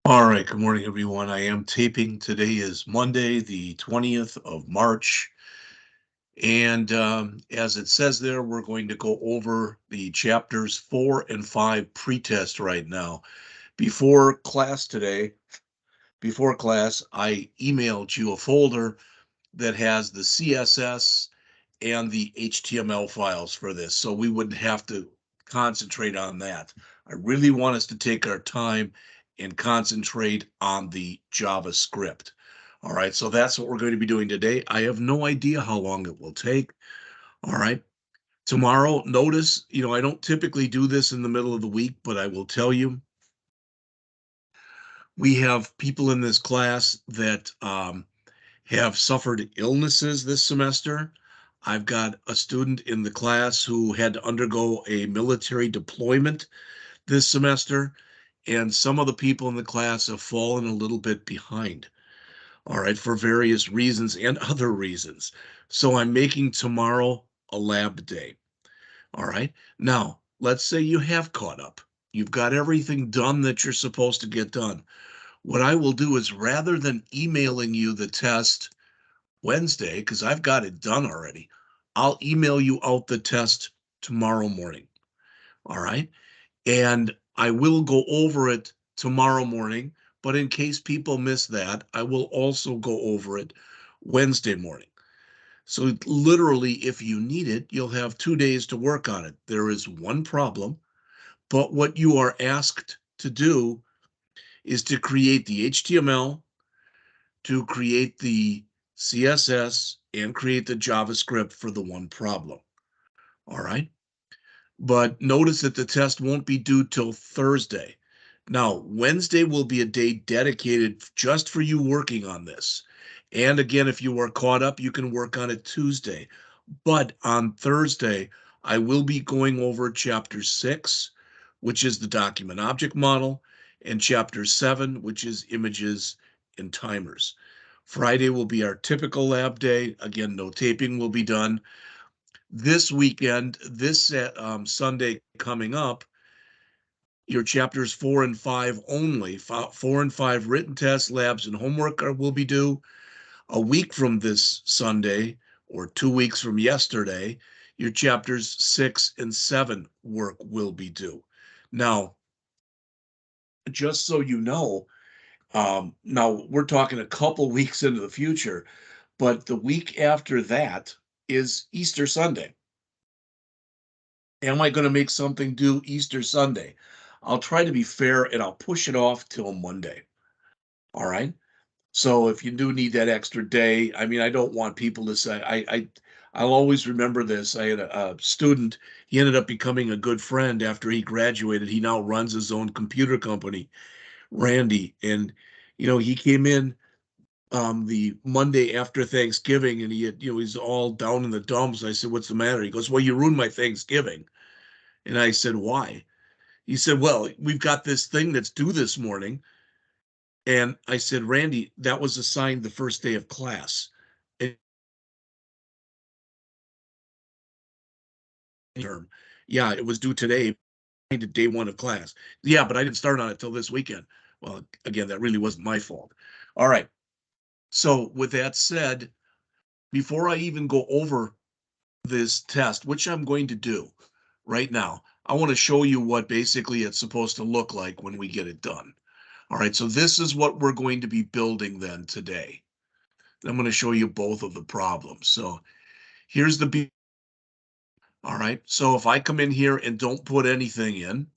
All right, good morning, everyone. I am taping. Today is Monday, the 20th of March. And as it says there, we're going to go over the chapters 4 and 5 pretest right now. Before class today, I emailed you a folder that has the CSS and the HTML files for this, so we wouldn't have to concentrate on that. I really want us to take our time and concentrate on the JavaScript. All right, so that's what we're going to be doing today. I have no idea how long it will take. All right, tomorrow, notice, I don't typically do this in the middle of the week, but I will tell you, we have people in this class that have suffered illnesses this semester. I've got a student in the class who had to undergo a military deployment this semester, and some of the people in the class have fallen a little bit behind, all right, for various reasons and other reasons. So I'm making tomorrow a lab day, all right? Now, let's say you have caught up. You've got everything done that you're supposed to get done. What I will do is rather than emailing you the test Wednesday, because I've got it done already, I'll email you out the test tomorrow morning. All right. And I will go over it tomorrow morning. But in case people miss that, I will also go over it Wednesday morning. So literally, if you need it, you'll have 2 days to work on it. There is one problem, but what you are asked to do is to create the HTML, to create the CSS, and create the JavaScript for the one problem. All right. But notice that the test won't be due till Thursday. Now, Wednesday will be a day dedicated just for you working on this. And again, if you are caught up, you can work on it Tuesday. But on Thursday, I will be going over chapter 6, which is the document object model, and chapter 7, which is images and timers. Friday will be our typical lab day. Again, no taping will be done. This weekend, this Sunday coming up, your chapters 4 and 5 only. 4 and 5 written tests, labs, and homework will be due. A week from this Sunday, or 2 weeks from yesterday, your chapters 6 and 7 work will be due. Now, just so you know, now we're talking a couple weeks into the future, but the week after that is Easter Sunday. Am I going to make something due Easter Sunday? I'll try to be fair and I'll push it off till Monday. All right. So if you do need that extra day, I mean, I don't want people to say, I'll always remember this. I had a student, he ended up becoming a good friend after he graduated. He now runs his own computer company, Randy. And, he came in the Monday after Thanksgiving and he had, he's all down in the dumps. I said, "What's the matter?" He goes, "Well, you ruined my Thanksgiving." And I said, "Why?" He said, "Well, we've got this thing that's due this morning." And I said, "Randy, that was assigned the first day of class." And term, yeah, it was due today to day one of class. Yeah, but I didn't start on it till this weekend. Well, again, that really wasn't my fault. All right. So with that said, before I even go over this test, which I'm going to do right now, I want to show you what basically it's supposed to look like when we get it done. All right, so this is what we're going to be building then today. I'm going to show you both of the problems. So here's the B. All right, so if I come in here and don't put anything in,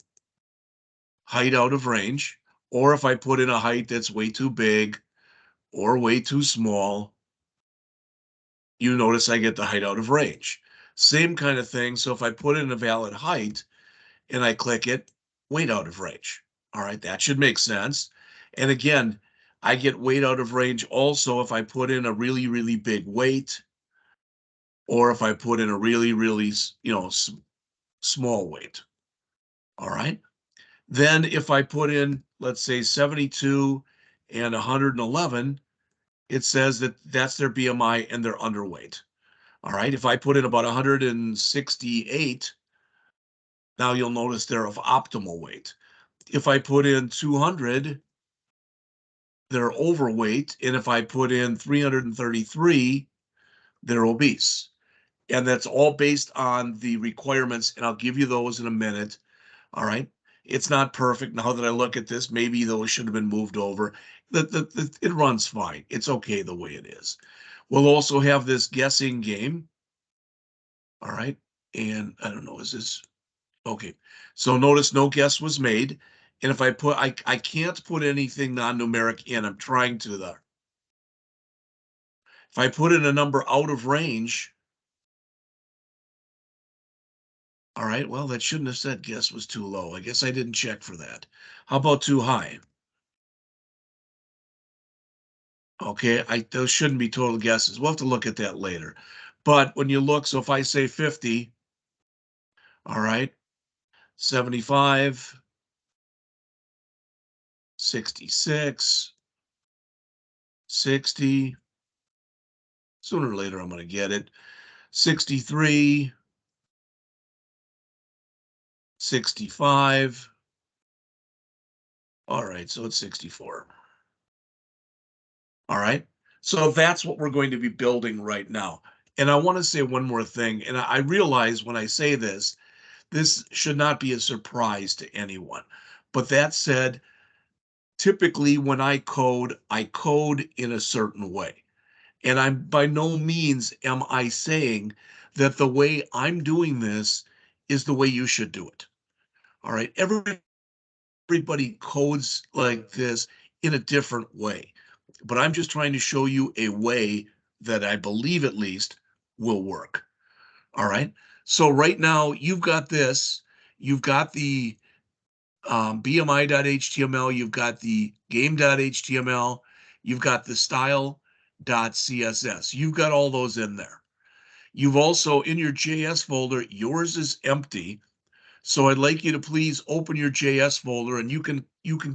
height out of range, or if I put in a height that's way too big or way too small, you notice I get the height out of range. Same kind of thing. So if I put in a valid height and I click it, weight out of range. All right, that should make sense. And again, I get weight out of range also if I put in a really, really big weight or if I put in a really, really, small weight. All right. Then if I put in, let's say 72 and 111, it says that that's their BMI and they're underweight. All right. If I put in about 168, now you'll notice they're of optimal weight. If I put in 200, they're overweight. And if I put in 333, they're obese. And that's all based on the requirements. And I'll give you those in a minute. All right. It's not perfect. Now that I look at this, maybe those should have been moved over. It runs fine. It's okay the way it is. We'll also have this guessing game. All right. And I don't know, is this okay? So notice no guess was made. And if I can't put anything non-numeric in, I'm trying to there. If I put in a number out of range, all right, well, that shouldn't have said guess was too low. I guess I didn't check for that. How about too high? Okay, those shouldn't be total guesses. We'll have to look at that later. But when you look, so if I say 50, all right, 75, 66, 60, sooner or later I'm going to get it. 63, 65. All right, so it's 64. All right. So that's what we're going to be building right now. And I want to say one more thing. And I realize when I say this, this should not be a surprise to anyone. But that said, typically when I code in a certain way. And I'm by no means am I saying that the way I'm doing this is the way you should do it. All right. Everybody codes like this in a different way. But I'm just trying to show you a way that I believe at least will work. All right. So right now you've got this, you've got the BMI.html, you've got the game.html, you've got the style.css. You've got all those in there. You've also in your JS folder, yours is empty. So I'd like you to please open your JS folder and you can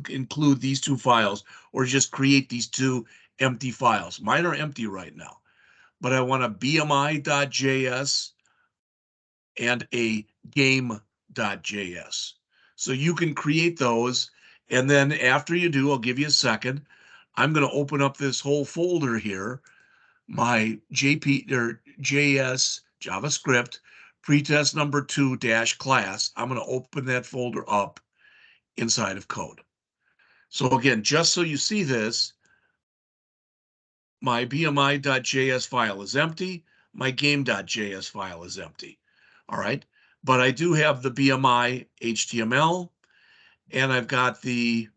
include these two files or just create these two empty files. Mine are empty right now, but I want a bmi.js and a game.js. So you can create those. And then after you do, I'll give you a second. I'm going to open up this whole folder here, my JS JavaScript pretest number 2 dash class. I'm going to open that folder up inside of code. So again, just so you see this, my bmi.js file is empty. My game.js file is empty. All right. But I do have the BMI HTML and I've got the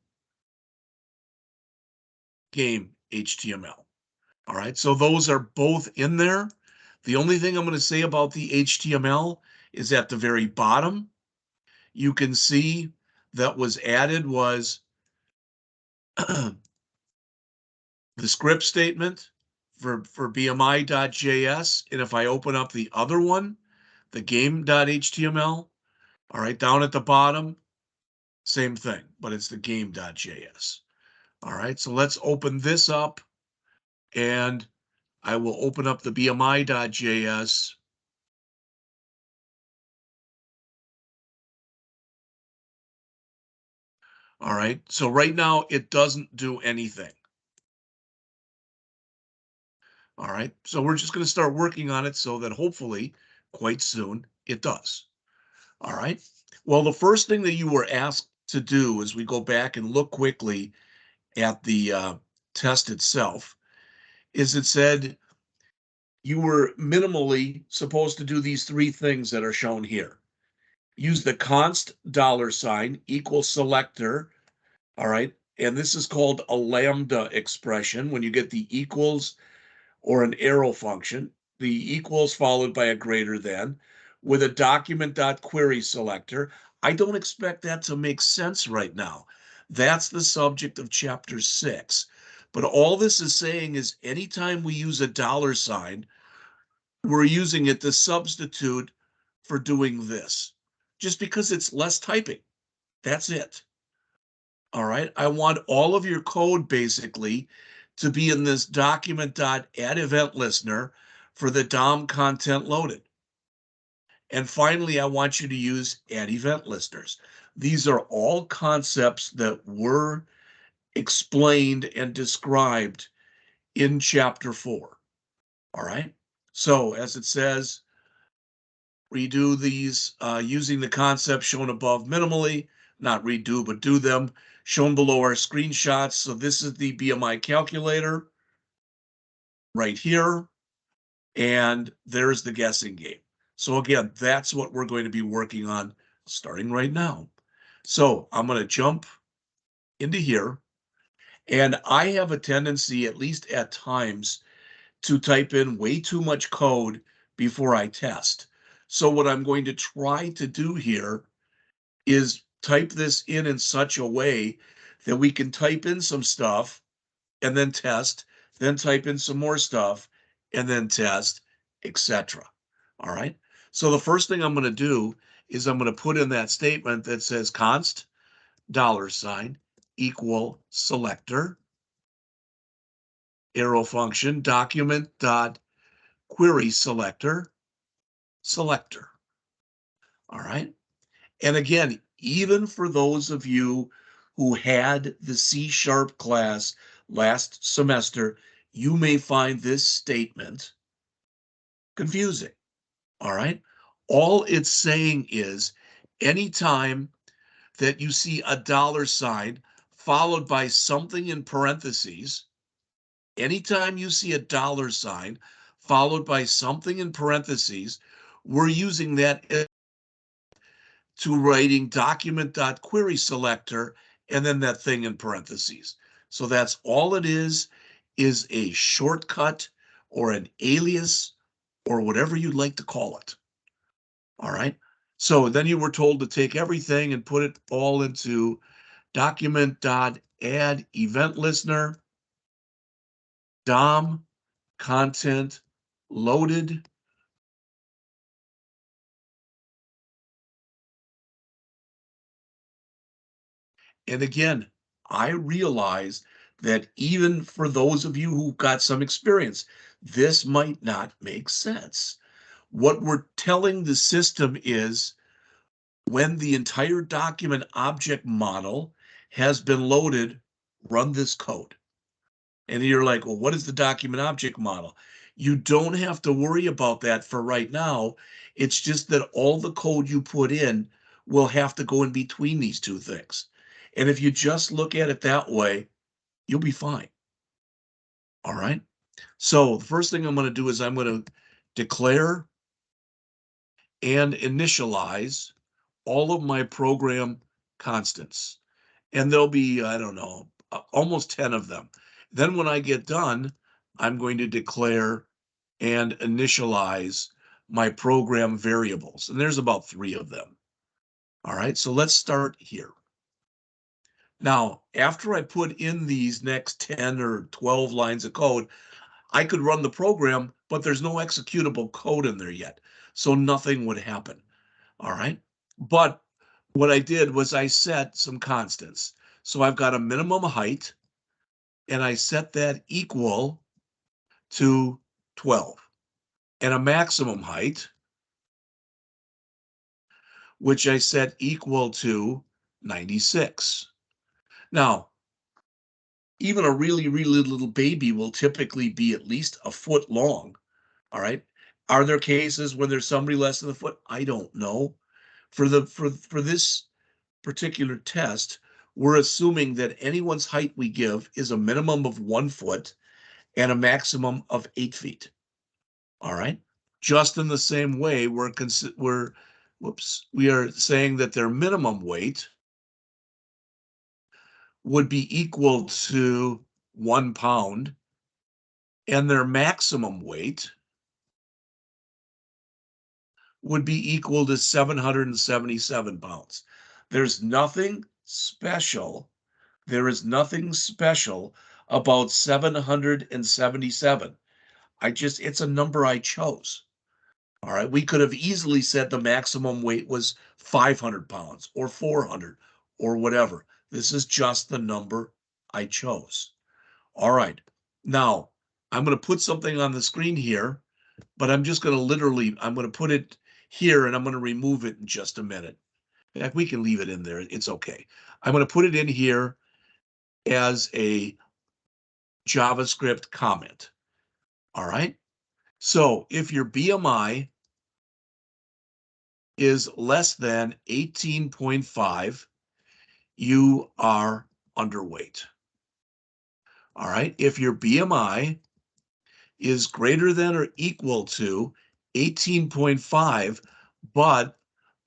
game HTML. All right. So those are both in there. The only thing I'm going to say about the HTML is at the very bottom, you can see that was added was the script statement for BMI.js. And if I open up the other one, the game.html, all right, down at the bottom, same thing, but it's the game.js. All right, so let's open this up and I will open up the BMI.js. All right, so right now it doesn't do anything. All right, so we're just going to start working on it so that hopefully quite soon it does. All right, well, the first thing that you were asked to do as we go back and look quickly at the test itself is it said you were minimally supposed to do these three things that are shown here. Use the const $ equals selector. All right. And this is called a lambda expression when you get the equals or an arrow function, the equals followed by a greater than with a document.query selector. I don't expect that to make sense right now. That's the subject of chapter 6. But all this is saying is anytime we use a $, we're using it to substitute for doing this just because it's less typing. That's it. All right. I want all of your code basically to be in this document.add event listener for the DOM content loaded. And finally, I want you to use add event listeners. These are all concepts that were explained and described in chapter 4. All right. So as it says, redo these using the concepts shown above minimally, not redo, but do them, shown below are screenshots. So this is the BMI calculator right here, and there's the guessing game. So again, that's what we're going to be working on starting right now. So I'm going to jump into here, and I have a tendency, at least at times, to type in way too much code before I test. So what I'm going to try to do here is type this in such a way that we can type in some stuff and then test, then type in some more stuff and then test, etc. All right. So the first thing I'm going to do is I'm going to put in that statement that says const $ equal selector arrow function document dot query selector selector. All right. And again, even for those of you who had the C# class last semester, you may find this statement confusing. All right. All it's saying is anytime that you see a $ followed by something in parentheses, anytime you see a $ followed by something in parentheses, we're using that to writing document.query selector and then that thing in parentheses. So that's all it is a shortcut or an alias or whatever you'd like to call it. All right. So then you were told to take everything and put it all into document.add event listener, DOM, content, loaded. And again, I realize that even for those of you who've got some experience, this might not make sense. What we're telling the system is when the entire document object model has been loaded, run this code. And you're like, well, what is the document object model? You don't have to worry about that for right now. It's just that all the code you put in will have to go in between these two things. And if you just look at it that way, you'll be fine. All right. So the first thing I'm going to do is I'm going to declare and initialize all of my program constants. And there'll be, I don't know, almost 10 of them. Then when I get done, I'm going to declare and initialize my program variables. And there's about 3 of them. All right, so let's start here. Now, after I put in these next 10 or 12 lines of code, I could run the program, but there's no executable code in there yet. So nothing would happen. All right. But what I did was I set some constants. So I've got a minimum height and I set that equal to 12 and a maximum height, which I set equal to 96. Now, even a really, really little baby will typically be at least a foot long. All right. Are there cases when there's somebody less than a foot? I don't know. For this particular test, we're assuming that anyone's height we give is a minimum of 1 foot and a maximum of 8 feet. All right. Just in the same way, we are saying that their minimum weight would be equal to 1 pound and their maximum weight would be equal to 777 pounds. There's nothing special. There is nothing special about 777. It's a number I chose. All right. We could have easily said the maximum weight was 500 pounds or 400 or whatever. This is just the number I chose. All right. Now, I'm going to put something on the screen here, but I'm just going to I'm going to put it here and I'm going to remove it in just a minute. In fact, we can leave it in there. It's okay. I'm going to put it in here as a JavaScript comment. All right. So if your BMI is less than 18.5, you are underweight. All right. If your BMI is greater than or equal to 18.5, but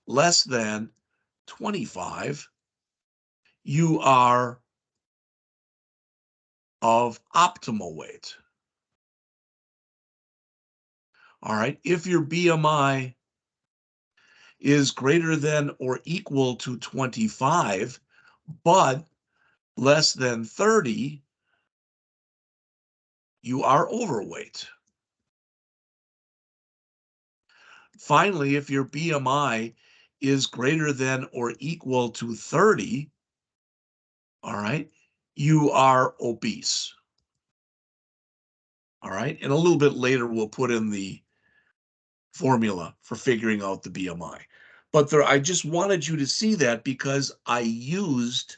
less than 25, you are of optimal weight. All right. If your BMI is greater than or equal to 25, but less than 30, you are overweight. Finally, if your BMI is greater than or equal to 30, all right, you are obese. All right. And a little bit later, we'll put in the formula for figuring out the BMI. But I just wanted you to see that because I used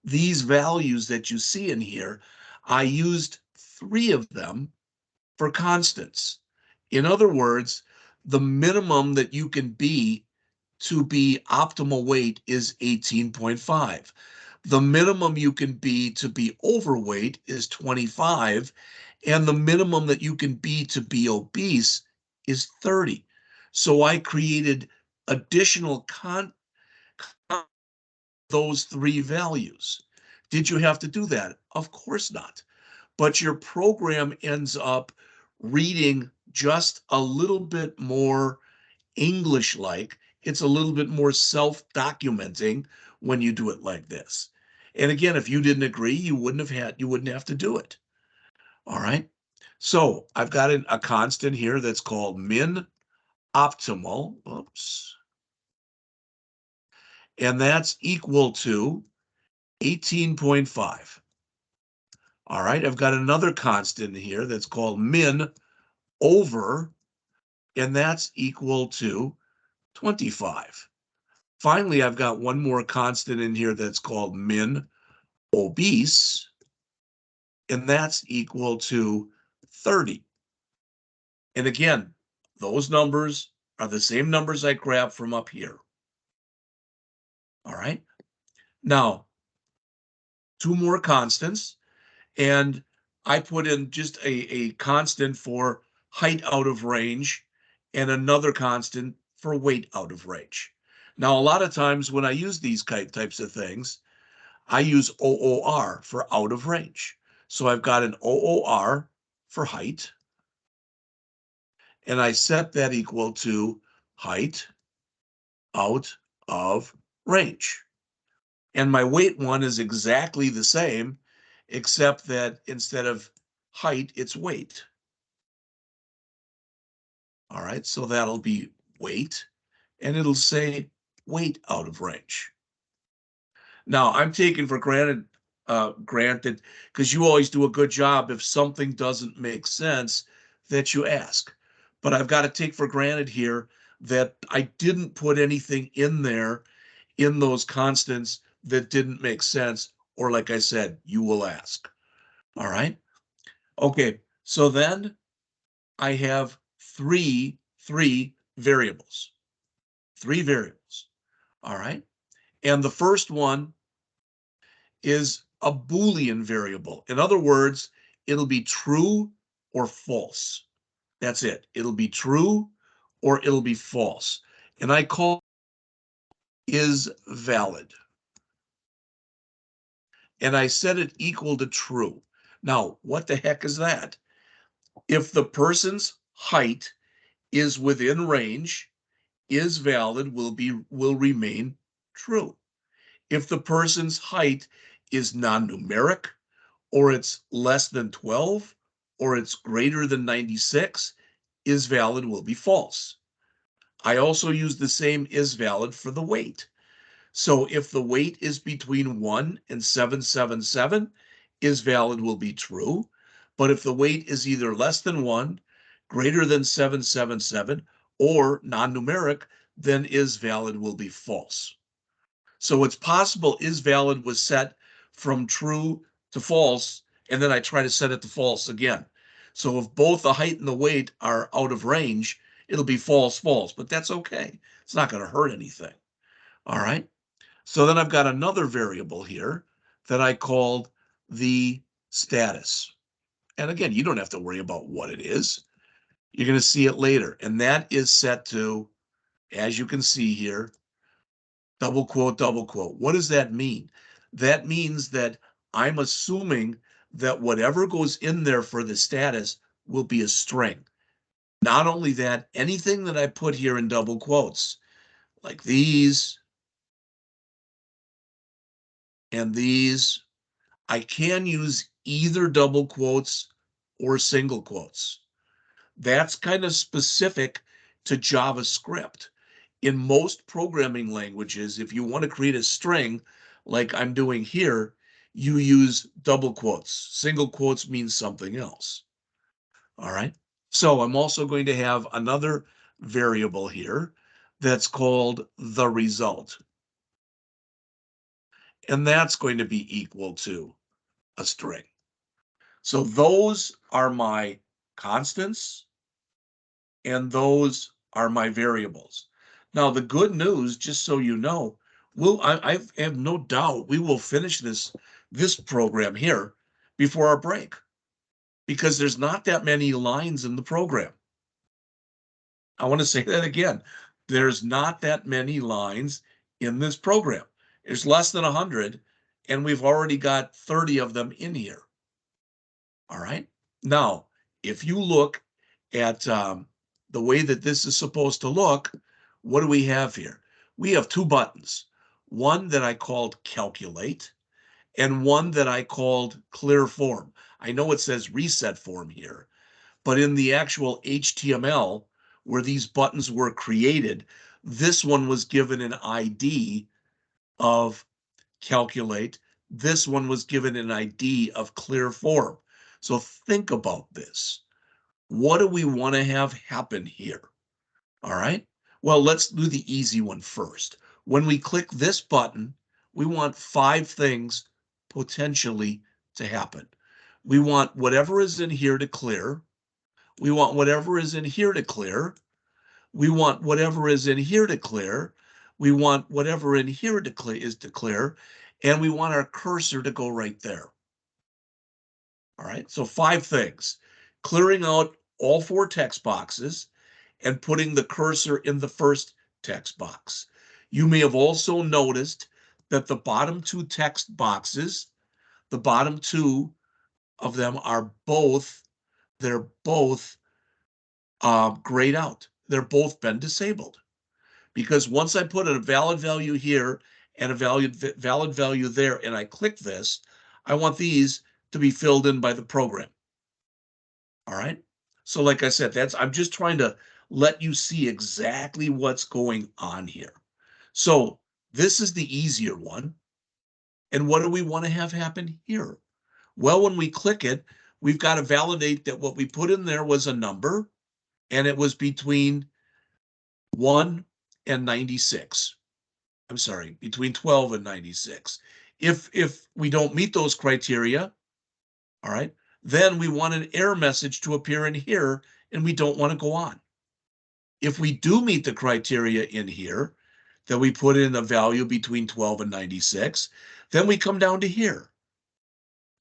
these values that you see in here. I used 3 of them for constants. In other words, the minimum that you can be to be optimal weight is 18.5. The minimum you can be to be overweight is 25, and the minimum that you can be to be obese is 30. So I created additional those 3 values. Did you have to do that? Of course not. But your program ends up reading just a little bit more English-like. It's a little bit more self-documenting when you do it like this. And again, if you didn't agree, you wouldn't have to do it. All right. So I've got a constant here that's called min optimal. Oops. And that's equal to 18.5. All right. I've got another constant here that's called min over, and that's equal to 25. Finally, I've got one more constant in here that's called min obese, and that's equal to 30. And again, those numbers are the same numbers I grabbed from up here. All right. Now, 2 more constants, and I put in just a constant for height out of range and another constant for weight out of range. Now, a lot of times when I use these types of things, I use OOR for out of range. So I've got an OOR for height, and I set that equal to height out of range. And my weight one is exactly the same, except that instead of height, it's weight. All right, so that'll be weight, and it'll say weight out of range. Now, I'm taking for granted, because you always do a good job if something doesn't make sense that you ask. But I've got to take for granted here that I didn't put anything in there in those constants that didn't make sense, or like I said, you will ask. All right. Okay. So then I have three variables. 3 variables. All right. And the first one is a Boolean variable. In other words, it'll be true or false. That's it. It'll be true or it'll be false. And I call is valid. And I set it equal to true. Now, what the heck is that? If the person's height is within range, is valid will remain true. If the person's height is non-numeric, or it's less than 12, or it's greater than 96, is valid will be false. I also use the same is valid for the weight. So if the weight is between 1 and 777, is valid will be true. But if the weight is either less than 1, greater than 777, or non-numeric, then is valid will be false. So it's possible is valid was set from true to false, and then I try to set it to false again. So if both the height and the weight are out of range, it'll be false, false, but that's okay. It's not going to hurt anything. All right. So then I've got another variable here that I called the status. And again, you don't have to worry about what it is. You're going to see it later. And that is set to, as you can see here, double quote, double quote. What does that mean? That means that I'm assuming that whatever goes in there for the status will be a string. Not only that, anything that I put here in double quotes, like these and these, I can use either double quotes or single quotes. That's kind of specific to JavaScript. In most programming languages, if you want to create a string like I'm doing here, you use double quotes. Single quotes means something else. All right. So I'm also going to have another variable here that's called the result. And that's going to be equal to a string. So those are my constants and those are my variables. Now, the good news, just so you know, I have no doubt we will finish this program here before our break because there's not that many lines in the program. I want to say that again. There's not that many lines in this program. There's less than 100, and we've already got 30 of them in here. All right. Now, if you look at the way that this is supposed to look, what do we have here? We have two buttons, one that I called calculate and one that I called clear form. I know it says reset form here, but in the actual HTML where these buttons were created, this one was given an ID of calculate. This one was given an ID of clear form. So think about this. What do we want to have happen here? All right. Well, let's do the easy one first. When we click this button, we want 5 things potentially to happen. We want whatever is in here to clear. We want whatever is in here to clear. We want whatever is in here to clear. We want whatever in here to clear. And we want our cursor to go right there. All right, so 5 things. Clearing out all 4 text boxes and putting the cursor in the first text box. You may have also noticed that the bottom 2 text boxes, the bottom 2 of them are they're both grayed out. They're both been disabled. Because once I put a valid value here and a valid value there, and I click this, I want these to be filled in by the program. All right. So like I said, I'm just trying to let you see exactly what's going on here. So this is the easier one. And what do we want to have happen here? Well, when we click it, we've got to validate that what we put in there was a number and it was between 1 and 96. I'm sorry, between 12 and 96. If we don't meet those criteria, all right, then we want an error message to appear in here and we don't want to go on. If we do meet the criteria in here, that we put in a value between 12 and 96, then we come down to here.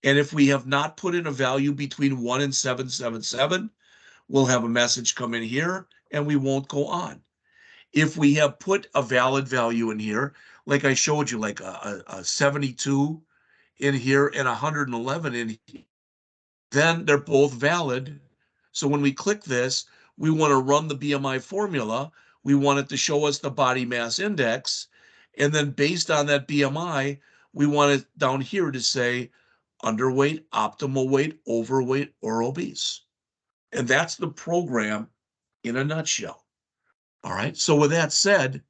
And if we have not put in a value between 1 and 777, we'll have a message come in here and we won't go on. If we have put a valid value in here, like I showed you, like a 72 in here and 111 in here, then they're both valid. So when we click this, we want to run the BMI formula. We want it to show us the body mass index. And then based on that BMI, we want it down here to say underweight, optimal weight, overweight, or obese. And that's the program in a nutshell. All right. So with that said,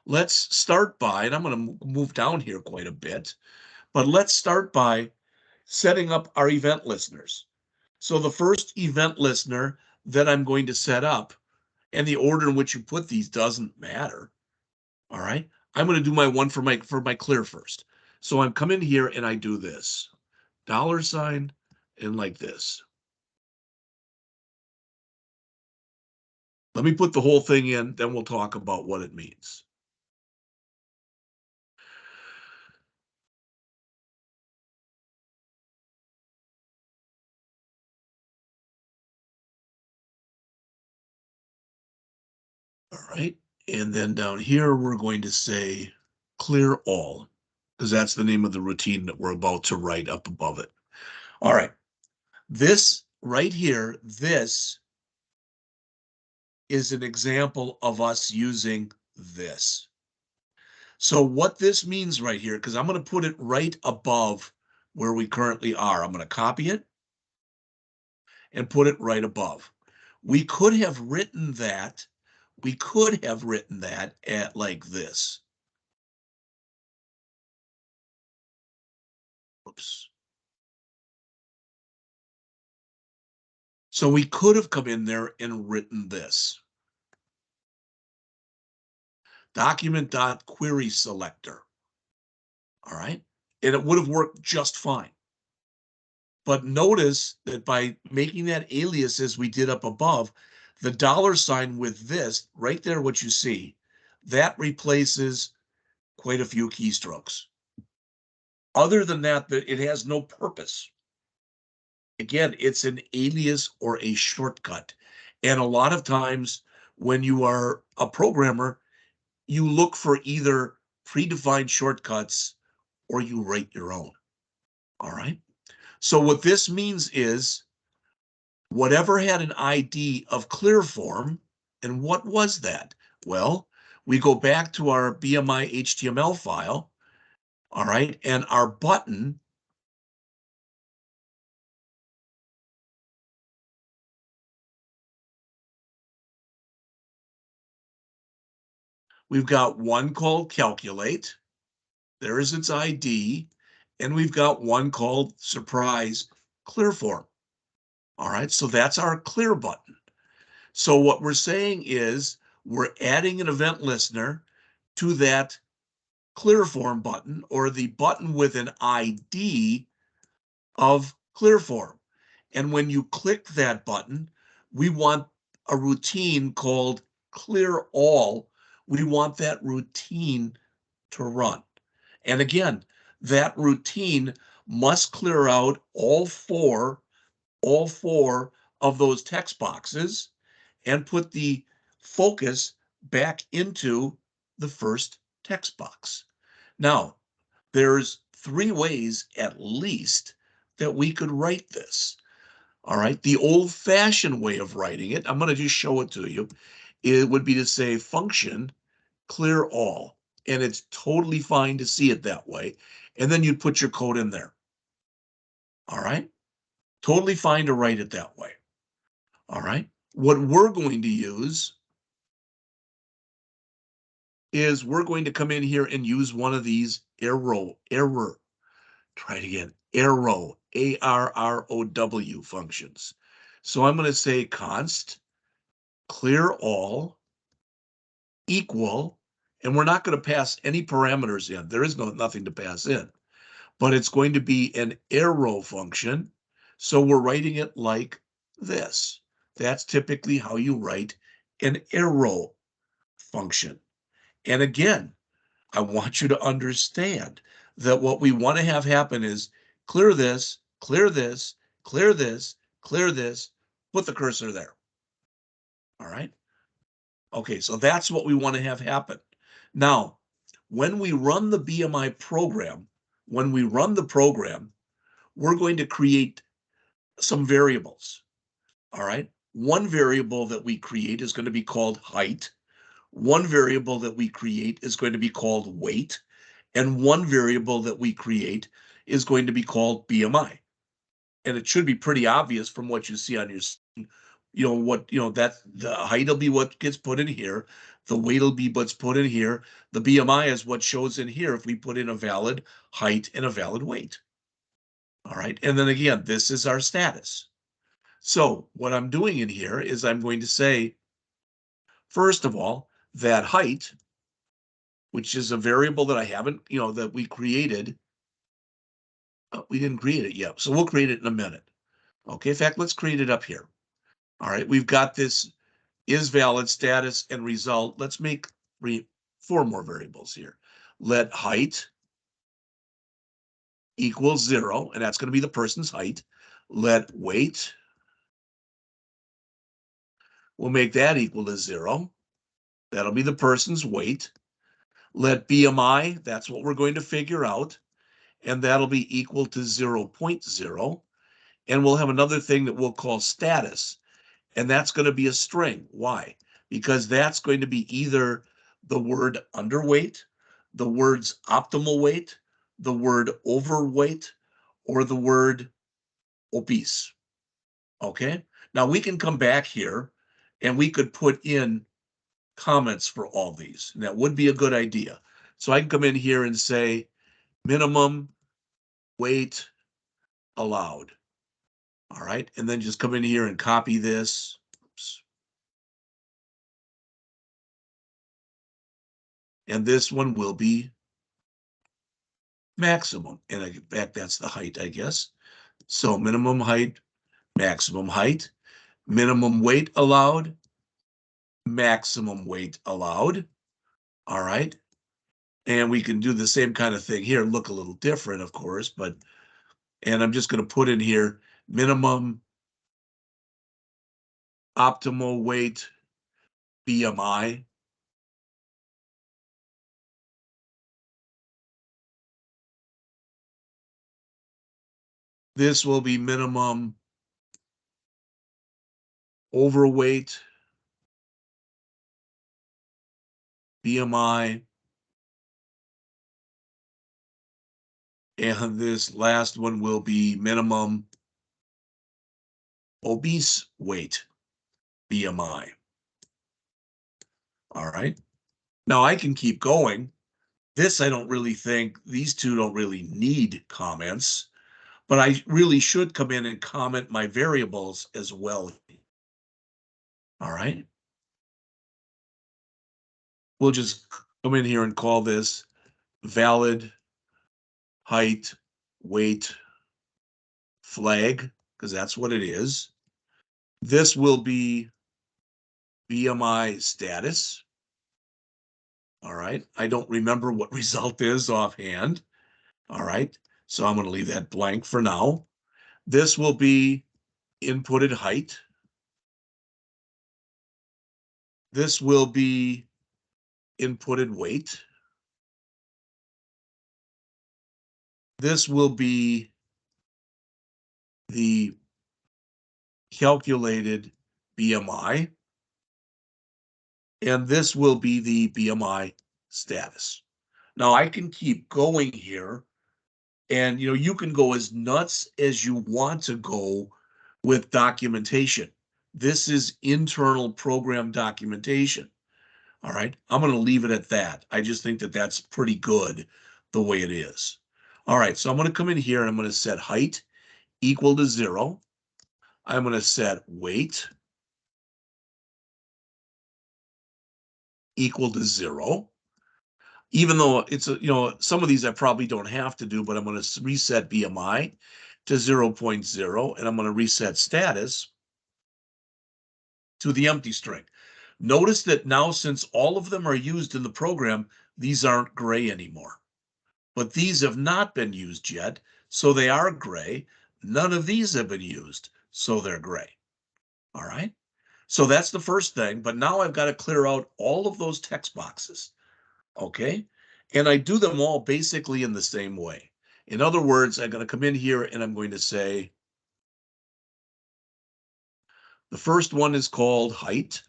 let's start by, and I'm going to move down here quite a bit, but let's start by setting up our event listeners. So the first event listener that I'm going to set up, and the order in which you put these doesn't matter. All right. I'm going to do my one for my clear first. So I'm coming here and I do this. $, and like this. Let me put the whole thing in, then we'll talk about what it means. All right. And then down here, we're going to say clear all, because that's the name of the routine that we're about to write up above it. All right. This right here, this is an example of us using this. So what this means right here, because I'm going to put it right above where we currently are. I'm going to copy it and put it right above. We could have written that. We could have written that at like this. Oops. So we could have come in there and written this. Document.query selector. All right. And it would have worked just fine. But notice that by making that alias as we did up above, the $ with this right there, what you see, that replaces quite a few keystrokes. Other than that, it has no purpose. Again, it's an alias or a shortcut. And a lot of times when you are a programmer, you look for either predefined shortcuts or you write your own. All right. So what this means is whatever had an ID of clear form, and what was that? Well, we go back to our BMI HTML file, all right, and our button, we've got one called calculate, there is its ID, and we've got one called surprise clear form. All right, so that's our clear button. So what we're saying is we're adding an event listener to that clear form button, or the button with an ID of clear form. And when you click that button, we want a routine called clear all. We want that routine to run. And again, that routine must clear out all four of those text boxes and put the focus back into the first text box. Now, there's 3 ways at least that we could write this. All right, the old-fashioned way of writing it, I'm going to just show it to you. It would be to say function clear all, and it's totally fine to see it that way. And then you'd put your code in there. All right, totally fine to write it that way. All right, what we're going to use is we're going to come in here and use one of these try it again, arrow, ARROW functions. So I'm going to say const clear all equal, and we're not going to pass any parameters in. There is nothing to pass in, but it's going to be an arrow function. So we're writing it like this. That's typically how you write an arrow function. And again, I want you to understand that what we want to have happen is clear this, clear this, clear this, clear this, put the cursor there. All right. Okay, so that's what we want to have happen. Now, when we run the BMI program, we're going to create some variables. All right. One variable that we create is going to be called height. One variable that we create is going to be called weight. And one variable that we create is going to be called BMI. And it should be pretty obvious from what you see on your screen. That the height will be what gets put in here. The weight will be what's put in here. The BMI is what shows in here if we put in a valid height and a valid weight. All right. And then again, this is our status. So what I'm doing in here is I'm going to say, first of all, that height, which is a variable that I haven't, that we created, Oh, we didn't create it yet, so we'll create it in a minute. Okay, in fact, let's create it up here. All right, we've got this is valid, status, and result. Let's make four more variables here. Let height equals 0, and that's going to be the person's height. Let weight, we'll make that equal to 0. That'll be the person's weight. Let BMI, that's what we're going to figure out, and that'll be equal to 0.0. And we'll have another thing that we'll call status, and that's going to be a string. Why? Because that's going to be either the word underweight, the words optimal weight, the word overweight, or the word obese. Okay? Now we can come back here and we could put in comments for all these. And that would be a good idea. So I can come in here and say minimum weight allowed. All right. And then just come in here and copy this. Oops. And this one will be maximum. And in fact, that's the height, I guess. So minimum height, minimum weight allowed, maximum weight allowed. All right. And we can do the same kind of thing here, look a little different, of course, but, and I'm just going to put in here minimum optimal weight BMI. This will be minimum overweight BMI. And this last one will be minimum obese weight BMI. All right. Now I can keep going. This, I don't really think, these two don't really need comments, but I really should come in and comment my variables as well. All right. We'll just come in here and call this valid height, weight, flag, because that's what it is. This will be BMI status. All right. I don't remember what result is offhand. All right. So I'm going to leave that blank for now. This will be inputted height. This will be inputted weight. This will be the calculated BMI. And this will be the BMI status. Now I can keep going here, and you can go as nuts as you want to go with documentation. This is internal program documentation. All right, I'm going to leave it at that. I just think that that's pretty good the way it is. All right, so I'm going to come in here and I'm going to set height equal to 0. I'm going to set weight equal to 0. Even though it's some of these I probably don't have to do, but I'm going to reset BMI to 0.0, and I'm going to reset status to the empty string. Notice that now, since all of them are used in the program, these aren't gray anymore. But these have not been used yet, so they are gray. None of these have been used, so they're gray. All right? So that's the first thing, but now I've got to clear out all of those text boxes. Okay? And I do them all basically in the same way. In other words, I'm going to come in here and I'm going to say, the first one is called height.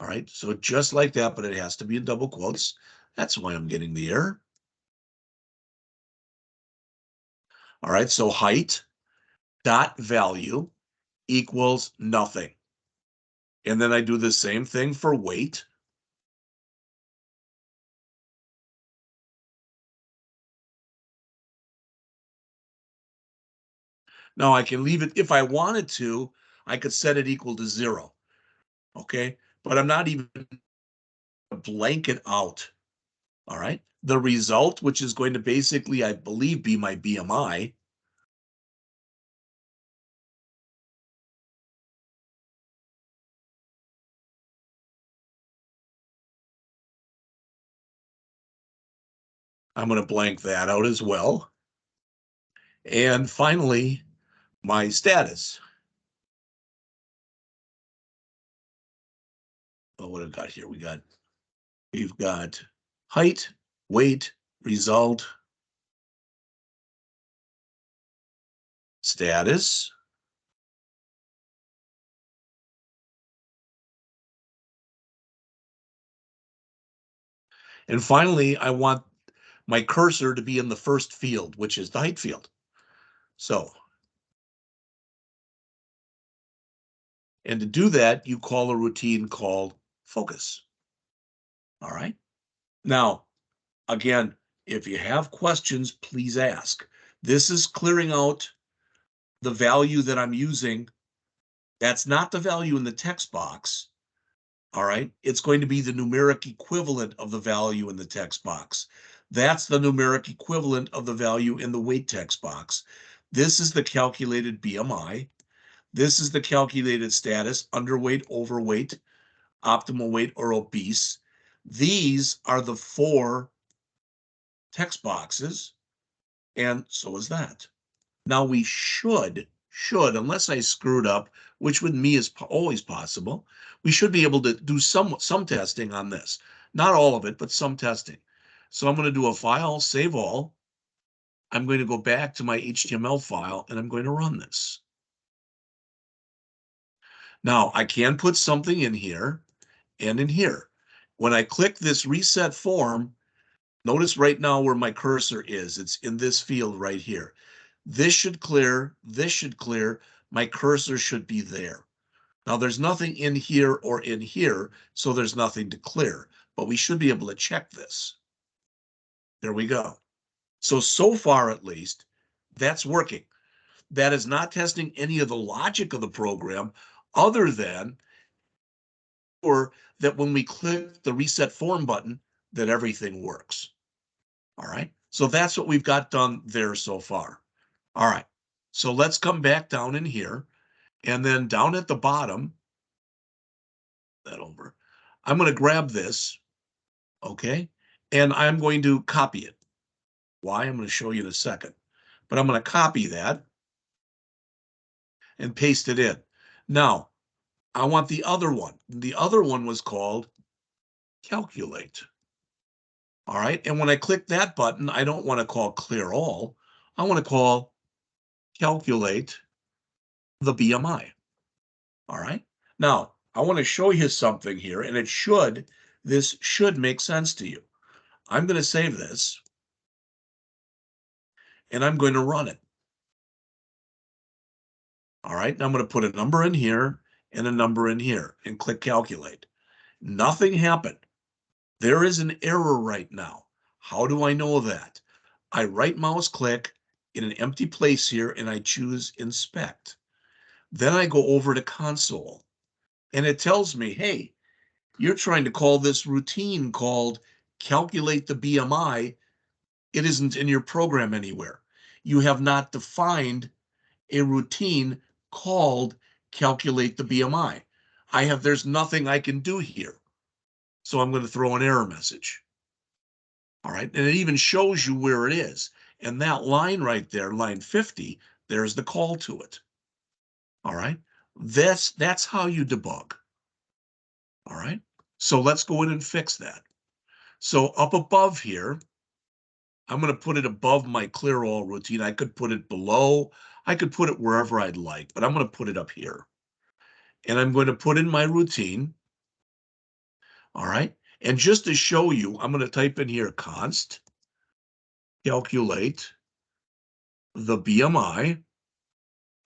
All right, so just like that, but it has to be in double quotes. That's why I'm getting the error. All right, so height dot value equals nothing. And then I do the same thing for weight. Now I can leave it, if I wanted to, I could set it equal to 0. Okay, but I'm not even blanket out All right. The result, which is going to basically, I believe, be my BMI. I'm going to blank that out as well. And finally, my status. Oh, what have we got here? We've got height, weight, result, status. And finally, I want my cursor to be in the first field, which is the height field. So, and to do that, you call a routine called focus. All right. Now, again, if you have questions, please ask. This is clearing out the value that I'm using. That's not the value in the text box. All right. It's going to be the numeric equivalent of the value in the text box. That's the numeric equivalent of the value in the weight text box. This is the calculated BMI. This is the calculated status, underweight, overweight, optimal weight, or obese. These are the 4 text boxes, and so is that. Now we should, unless I screwed up, which with me is always possible, we should be able to do some testing on this. Not all of it, but some testing. So I'm going to do a file, save all. I'm going to go back to my HTML file, and I'm going to run this. Now, I can put something in here and in here. When I click this reset form, notice right now where my cursor is. It's in this field right here. This should clear. This should clear. My cursor should be there. Now, there's nothing in here or in here, so there's nothing to clear. But we should be able to check this. There we go. So far at least, that's working. That is not testing any of the logic of the program other than or that when we click the reset form button, that everything works. All right. So that's what we've got done there so far. All right. So let's come back down in here. And then down at the bottom, that over, I'm going to grab this. Okay. And I'm going to copy it. Why? I'm going to show you in a second. But I'm going to copy that and paste it in. Now, I want the other one. The other one was called calculate. All right. And when I click that button, I don't want to call clear all. I want to call calculate the BMI. All right. Now, I want to show you something here, and this should make sense to you. I'm going to save this, and I'm going to run it. All right. Now I'm going to put a number in here and a number in here and click calculate. Nothing happened. There is an error right now. How do I know that? I right mouse click in an empty place here and I choose inspect. Then I go over to console and it tells me, hey, you're trying to call this routine called calculate the BMI. It isn't in your program anywhere. You have not defined a routine called calculate the BMI. There's nothing I can do here. So I'm going to throw an error message. All right. And it even shows you where it is. And that line right there, line 50, there's the call to it. All right. That's how you debug. All right. So let's go in and fix that. So up above here, I'm going to put it above my clear all routine. I could put it below. I could put it wherever I'd like, but I'm going to put it up here. And I'm going to put in my routine. All right. And just to show you, I'm going to type in here const calculate the BMI.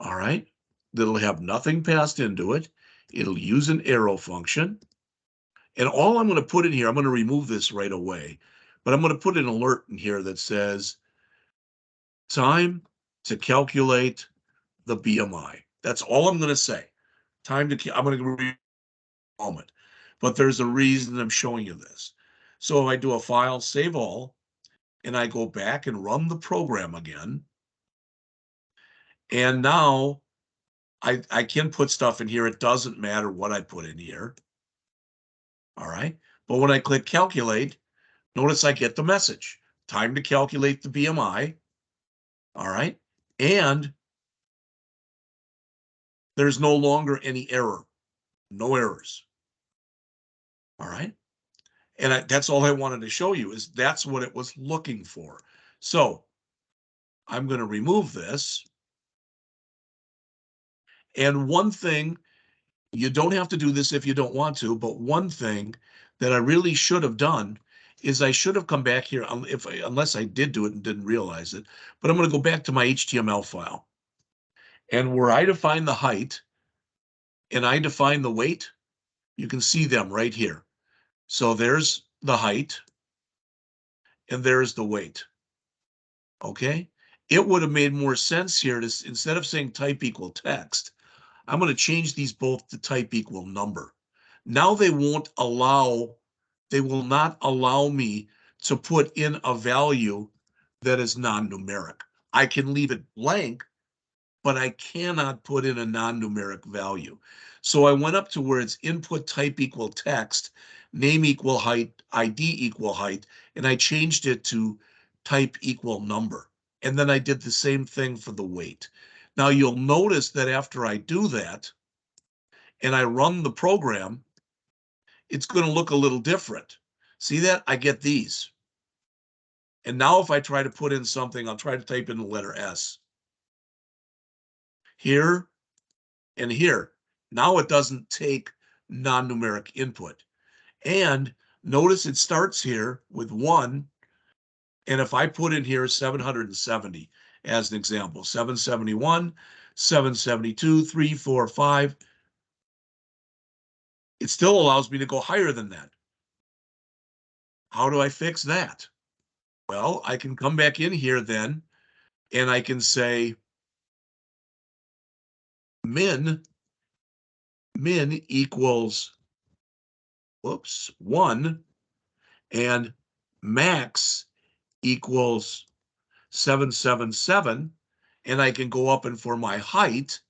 All right. That'll have nothing passed into it. It'll use an arrow function. And all I'm going to put in here, I'm going to remove this right away, but I'm going to put an alert in here that says time to calculate the BMI. That's all I'm going to say. I'm going to read a moment, but there's a reason I'm showing you this. So if I do a file, save all, and I go back and run the program again, and now I can put stuff in here. It doesn't matter what I put in here. All right. But when I click calculate, notice I get the message. Time to calculate the BMI. All right. And there's no longer any error. No errors. All right. And that's all I wanted to show you is that's what it was looking for. So I'm going to remove this. And one thing, you don't have to do this if you don't want to, but one thing that I really should have done is I should have come back here, unless I did do it and didn't realize it, but I'm going to go back to my HTML file. And where I define the height and I define the weight, you can see them right here. So there's the height and there's the weight. Okay? It would have made more sense here to, instead of saying type equal text, I'm going to change these both to type equal number. Now they will not allow me to put in a value that is non-numeric. I can leave it blank, but I cannot put in a non-numeric value. So I went up to where it's input type equal text, name equal height, ID equal height, and I changed it to type equal number. And then I did the same thing for the weight. Now you'll notice that after I do that and I run the program, it's going to look a little different. See that? I get these. And now if I try to put in something, I'll try to type in the letter S. Here and here. Now it doesn't take non-numeric input. And notice it starts here with 1. And if I put in here 770 as an example, 771, 772, 3, 4, 5, it still allows me to go higher than that. How do I fix that? Well, I can come back in here then, and I can say min equals, 1, and max equals 777, and I can go up and for my height,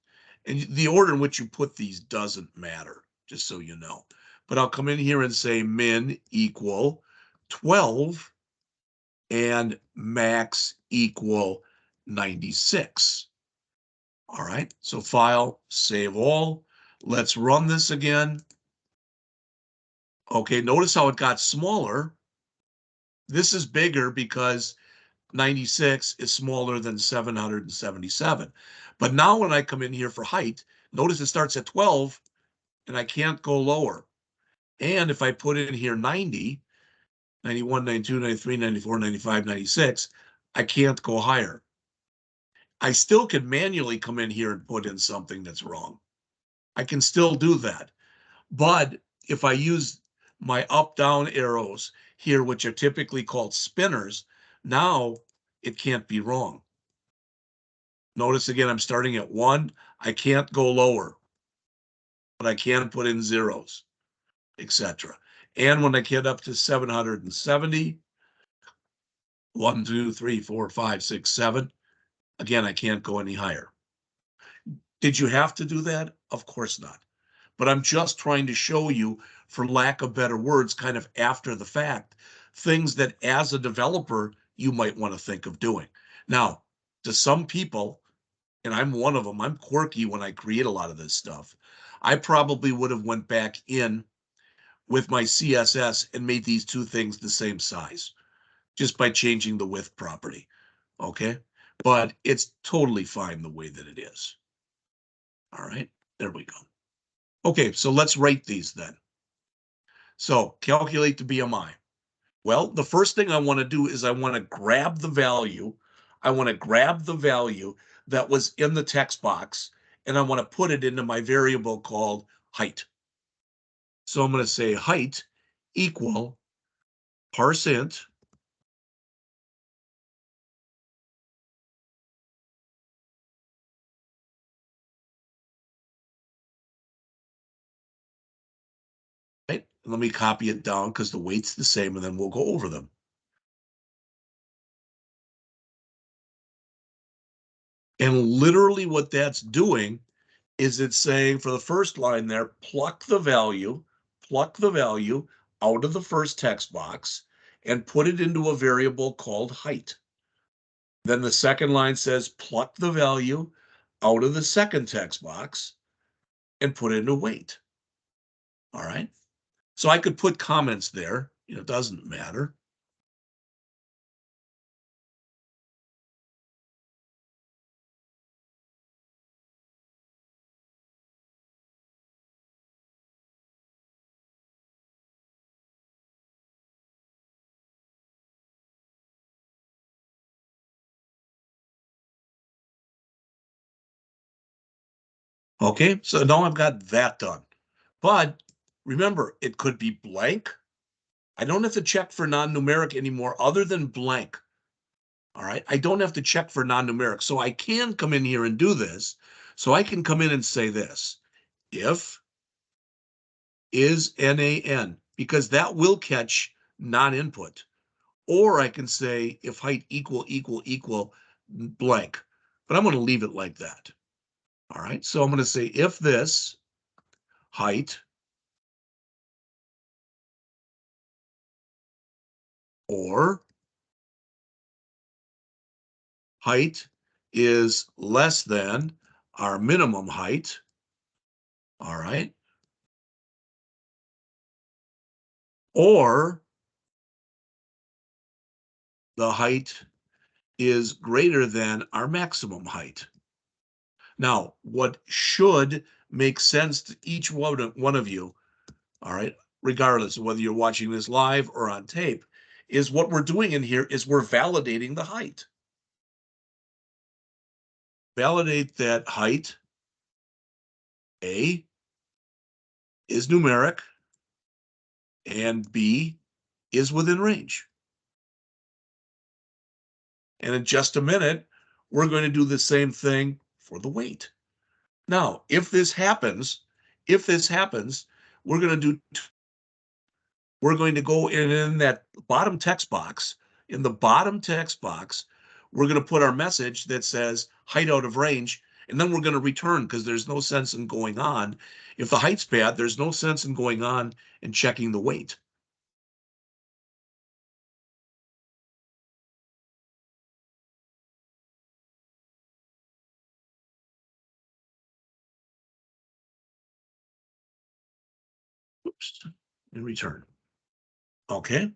and the order in which you put these doesn't matter, just so you know. But I'll come in here and say min equal 12 and max equal 96. All right, so file, save all. Let's run this again. Okay, notice how it got smaller. This is bigger because 96 is smaller than 777. But now when I come in here for height, notice it starts at 12 and I can't go lower. And if I put in here 90, 91, 92, 93, 94, 95, 96, I can't go higher. I still can manually come in here and put in something that's wrong. I can still do that. But if I use my up-down arrows here, which are typically called spinners, now it can't be wrong. Notice again, I'm starting at 1. I can't go lower, but I can put in zeros, etc. And when I get up to 770, 1, 2, 3, 4, 5, 6, 7, again, I can't go any higher. Did you have to do that? Of course not. But I'm just trying to show you, for lack of better words, kind of after the fact, things that as a developer, you might want to think of doing. Now, to some people, and I'm one of them, I'm quirky when I create a lot of this stuff. I probably would have went back in with my CSS and made these two things the same size just by changing the width property. Okay, but it's totally fine the way that it is. All right, there we go. Okay, so let's rate these then. So calculate the BMI. Well, the first thing I want to do is I want to grab the value. I want to grab the value that was in the text box, and I want to put it into my variable called height. So I'm going to say height equal parse int right? And let me copy it down because the weight's the same, and then we'll go over them. And literally what that's doing is it's saying for the first line there, pluck the value out of the first text box and put it into a variable called height. Then the second line says, pluck the value out of the second text box and put it into weight. All right. So I could put comments there. It doesn't matter. Okay, so now I've got that done. But remember, it could be blank. I don't have to check for non-numeric anymore other than blank. All right, I don't have to check for non-numeric. So I can come in here and do this. So I can come in and say this, if is NaN, because that will catch non-input. Or I can say if height equal blank, but I'm going to leave it like that. All right, so I'm going to say if this height or height is less than our minimum height, all right, or the height is greater than our maximum height. Now, what should make sense to each one of you, all right, regardless of whether you're watching this live or on tape, is what we're doing in here is we're validating the height. Validate that height, A, is numeric, and B, is within range. And in just a minute, we're going to do the same thing for the weight. Now, if this happens, we're going to go in that bottom text box. In the bottom text box, we're going to put our message that says height out of range, and then we're going to return because there's no sense in going on. If the height's bad, there's no sense in going on and checking the weight. Oops, and return. Okay.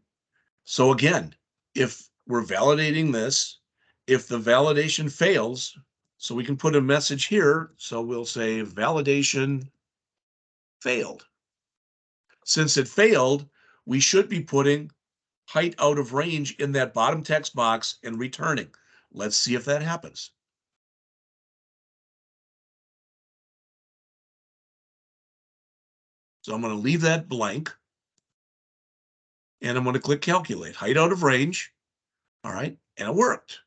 So again, if we're validating this, if the validation fails, so we can put a message here. So we'll say validation failed. Since it failed, we should be putting height out of range in that bottom text box and returning. Let's see if that happens. So I'm going to leave that blank and I'm going to click calculate height out of range. All right. And it worked.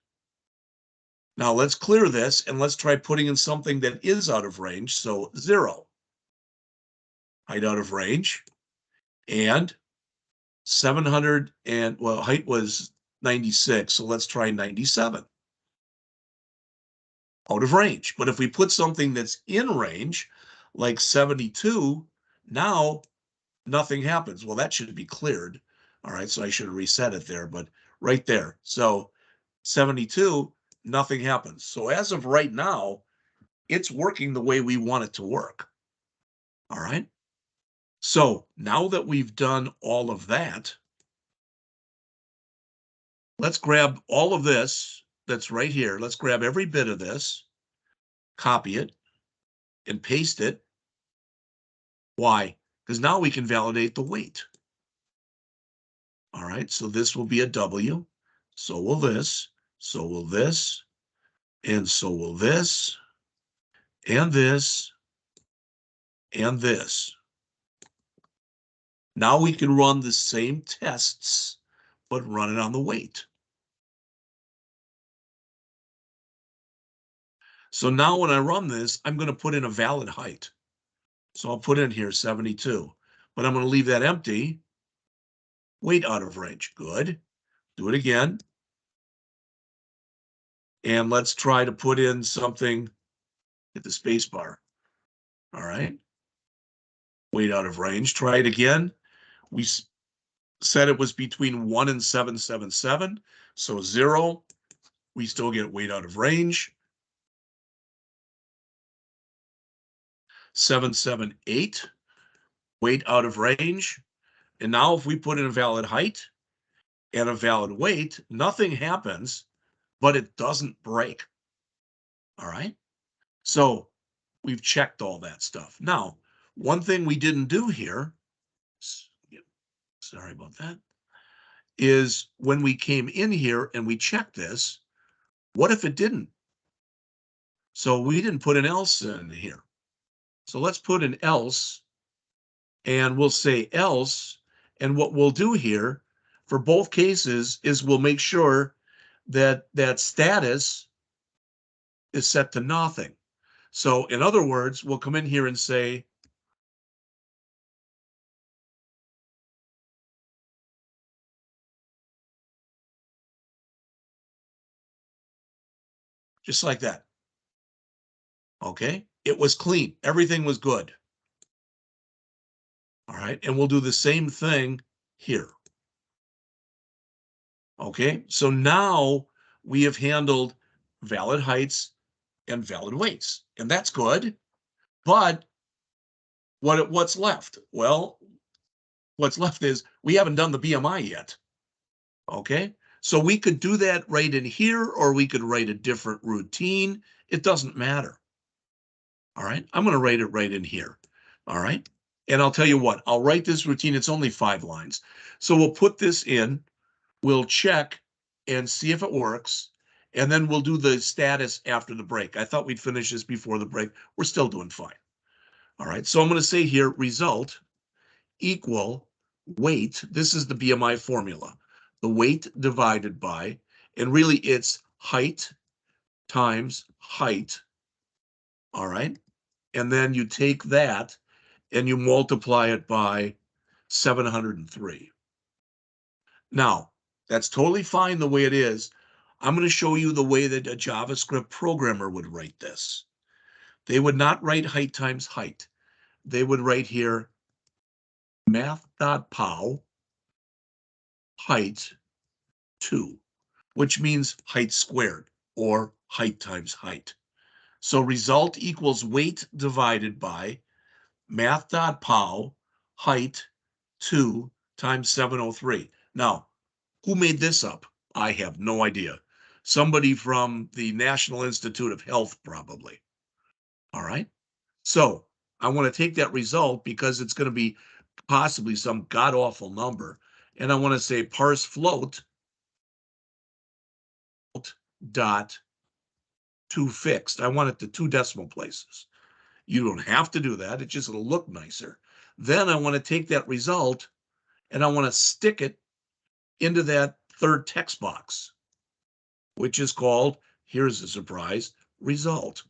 Now let's clear this and let's try putting in something that is out of range. So 0, height out of range, and 700 and, well, height was 96. So let's try 97. Out of range. But if we put something that's in range, like 72, now nothing happens. Well, that should be cleared. All right, so I should reset it there, but right there. So 72, nothing happens. So as of right now, it's working the way we want it to work. All right. So now that we've done all of that, let's grab all of this that's right here. Let's grab every bit of this, copy it, and paste it. Why? Because now we can validate the weight. All right, so this will be a W. So will this. So will this. And so will this. And this. And this. Now we can run the same tests, but run it on the weight. So now when I run this, I'm going to put in a valid height. So I'll put in here 72. but I'm going to leave that empty. Weight out of range. Good. Do it again. And let's try to put in something at the space bar. All right. Weight out of range. Try it again. We said it was between 1 and 777. So 0, we still get weight out of range. 778, weight out of range. And now if we put in a valid height and a valid weight, nothing happens, but it doesn't break. All right. So we've checked all that stuff. Now, one thing we didn't do here, sorry about that, is when we came in here and we checked this, what if it didn't? So we didn't put an else in here. So let's put an else, and we'll say else. And what we'll do here for both cases is we'll make sure that that status is set to nothing. So in other words, we'll come in here and say, just like that. Okay, it was clean. Everything was good. All right, and we'll do the same thing here. Okay, so now we have handled valid heights and valid weights, and that's good. But what's left? Well, what's left is we haven't done the BMI yet. Okay, so we could do that right in here, or we could write a different routine. It doesn't matter. All right, I'm going to write it right in here. All right, and I'll tell you what, I'll write this routine. It's only 5 lines. So we'll put this in, we'll check and see if it works, and then we'll do the status after the break. I thought we'd finish this before the break. We're still doing fine. All right, so I'm going to say here, result equal weight. This is the BMI formula. The weight divided by, and really it's height times height. All right, and then you take that and you multiply it by 703. Now, that's totally fine the way it is. I'm going to show you the way that a JavaScript programmer would write this. They would not write height times height. They would write here math.pow height 2, which means height squared, or height times height. So result equals weight divided by math.pow height 2 times 703. Now, who made this up? I have no idea. Somebody from the National Institute of Health, probably. All right. So I want to take that result because it's going to be possibly some god-awful number. And I want to say parse float dot 2 fixed. I want it to 2 decimal places. You don't have to do that. It's just going to look nicer. Then I want to take that result and I want to stick it into that third text box, which is called, here's a surprise, result.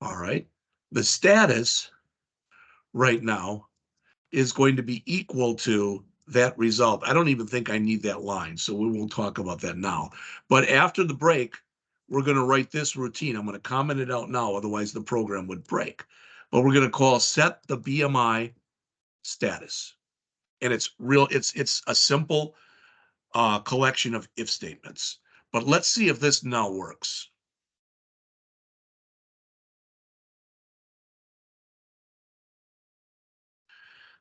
All right. The status right now is going to be equal to that result. I don't even think I need that line, so we won't talk about that now. But after the break, we're going to write this routine. I'm going to comment it out now, otherwise the program would break. But we're going to call set the BMI status. And it's a simple collection of if statements. But let's see if this now works.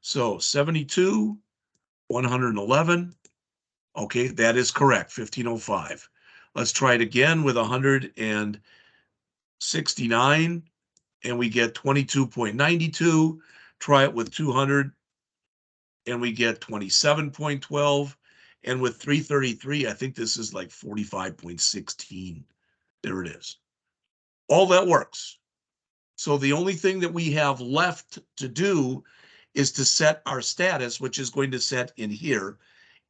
So 72, 111. Okay, that is correct, 1505. Let's try it again with 169, and we get 22.92. Try it with 200, and we get 27.12. And with 333, I think this is like 45.16. There it is. All that works. So the only thing that we have left to do is to set our status, which is going to set in here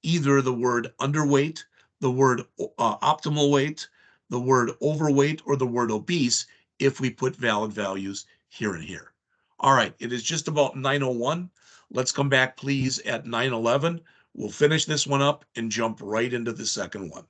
either the word underweight the word optimal weight, the word overweight, or the word obese if we put valid values here and here. All right, it is just about 9:01. Let's come back, please, at 9:11. We'll finish this one up and jump right into the second one.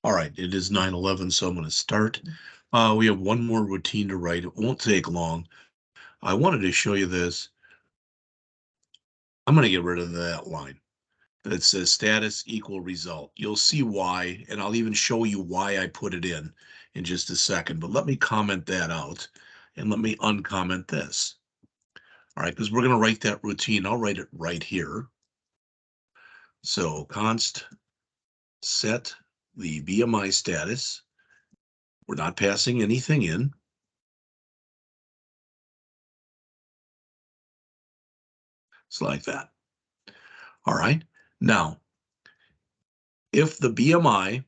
All right, it is 9:11, so I'm going to start. We have one more routine to write. It won't take long. I wanted to show you this. I'm going to get rid of that line that says status equal result. You'll see why, and I'll even show you why I put it in just a second. But let me comment that out, and let me uncomment this. All right, because we're going to write that routine. I'll write it right here. So const set the BMI status. We're not passing anything in. It's like that. All right. Now, if the BMI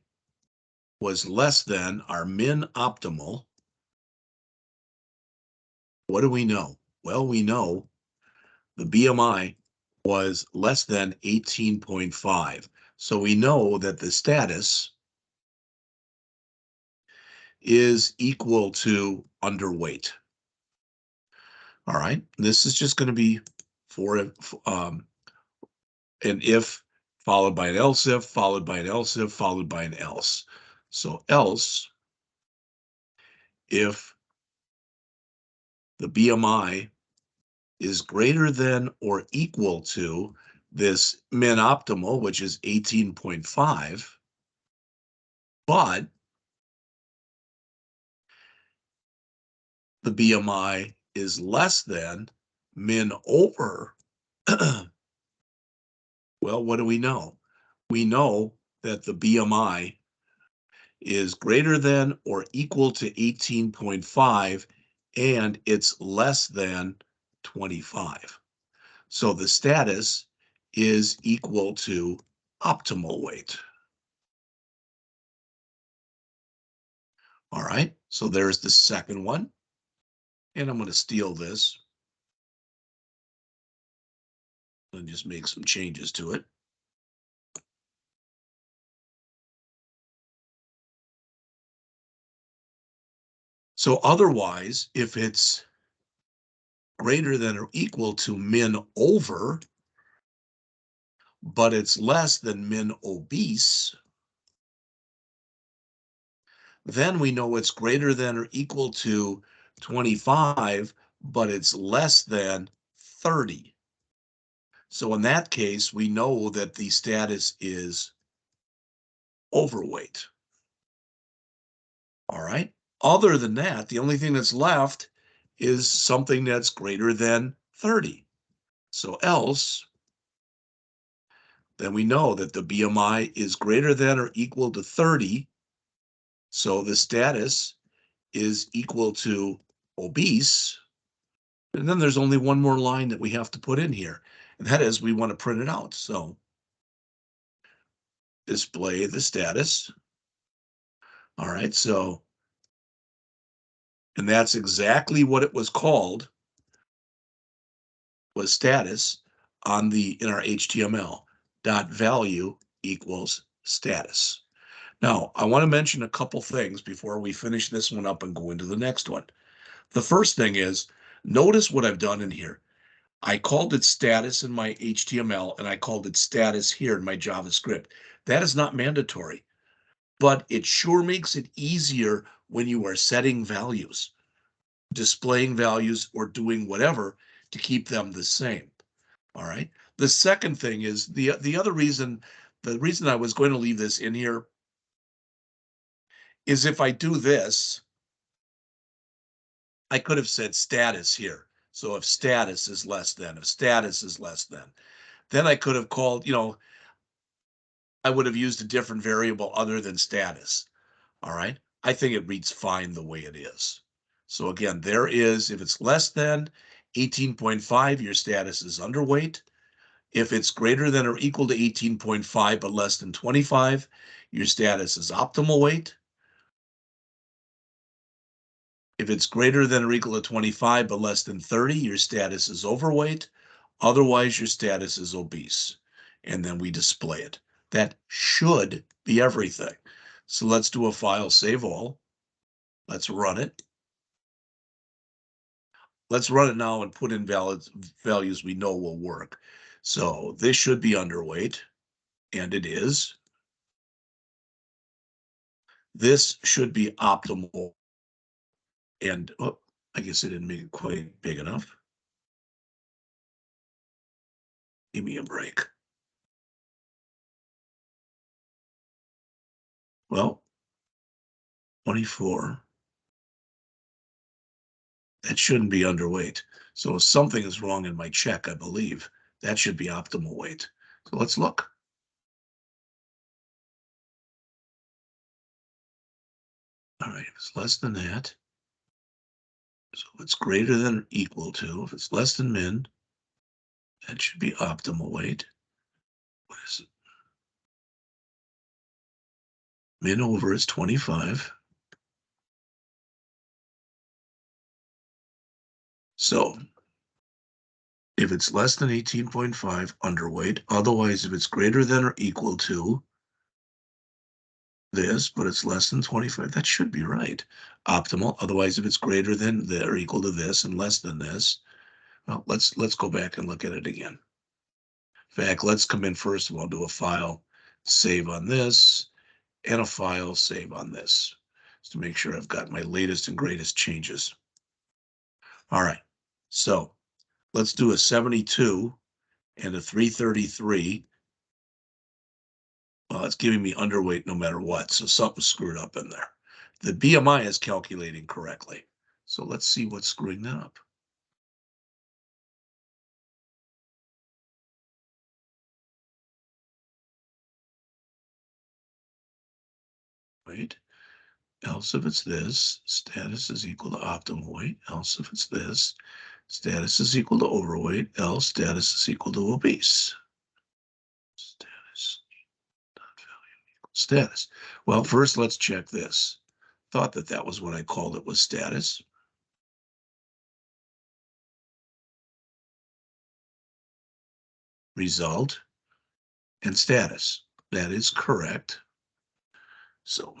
was less than our min optimal, what do we know? Well, we know the BMI was less than 18.5. So we know that the status is equal to underweight. All right. This is just going to be for an if followed by an else if, followed by an else if, followed by an else. So else, if the BMI is greater than or equal to this min optimal, which is 18.5, but the BMI is less than min over, well, what do we know? We know that the BMI is greater than or equal to 18.5 and it's less than 25. So the status is equal to optimal weight. All right, so there's the second one. And I'm going to steal this and just make some changes to it. So otherwise, if it's greater than or equal to min over, but it's less than min obese, then we know it's greater than or equal to 25, but it's less than 30. So in that case, we know that the status is overweight. All right. Other than that, the only thing that's left is something that's greater than 30. So else, then we know that the BMI is greater than or equal to 30. So the status is equal to obese. And then there's only one more line that we have to put in here. And that is we want to print it out. So display the status. All right. So, and that's exactly what it was called, was status on in our HTML. Dot value equals status. Now, I want to mention a couple things before we finish this one up and go into the next one. The first thing is, notice what I've done in here. I called it status in my HTML and I called it status here in my JavaScript. That is not mandatory, but it sure makes it easier when you are setting values, displaying values, or doing whatever to keep them the same. All right. The second thing is the reason I was going to leave this in here is if I do this, I could have said status here. So if status is less than, if status is less than, then I could have called, I would have used a different variable other than status. All right. I think it reads fine the way it is. So again, there is, if it's less than 18.5, your status is underweight. If it's greater than or equal to 18.5 but less than 25, your status is optimal weight. If it's greater than or equal to 25 but less than 30, your status is overweight. Otherwise, your status is obese. And then we display it. That should be everything. So let's do a file, save all. Let's run it. Let's run it now and put in values we know will work. So this should be underweight, and it is. This should be optimal. And oh, I guess I didn't make it quite big enough. Give me a break. Well, 24. That shouldn't be underweight. So something is wrong in my check, I believe. That should be optimal weight. So let's look. All right, if it's less than that, so it's greater than or equal to, if it's less than min, that should be optimal weight. What is it? Min over is 25. So if it's less than 18.5, underweight. Otherwise, if it's greater than or equal to this, but it's less than 25, that should be right. Optimal. Otherwise, if it's greater than or equal to this and less than this, well, let's go back and look at it again. In fact, let's come in first of all, do a file, save on this, and a file, save on this, just to make sure I've got my latest and greatest changes. All right, so let's do a 72 and a 333. Well, it's giving me underweight no matter what, so something's screwed up in there. The BMI is calculating correctly. So let's see what's screwing that up. Wait, else if it's this, status is equal to optimal weight. Else if it's this, status is equal to overweight. Else status is equal to obese. Status, not value equals status. Well, first let's check this. Thought that was what I called it, was status. Result and status. That is correct. So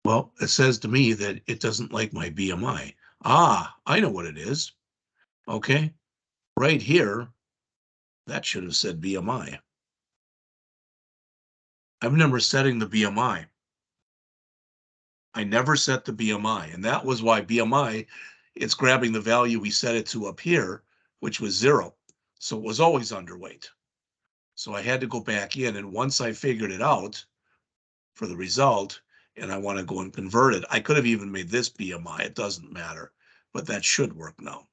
well, it says to me that it doesn't like my BMI. Ah, I know what it is. Okay, right here, that should have said BMI. I've never setting the BMI. I never set the BMI, and that was why BMI, it's grabbing the value we set it to up here, which was 0. So it was always underweight. So I had to go back in, and once I figured it out for the result, and I want to go and convert it, I could have even made this BMI. It doesn't matter, but that should work now.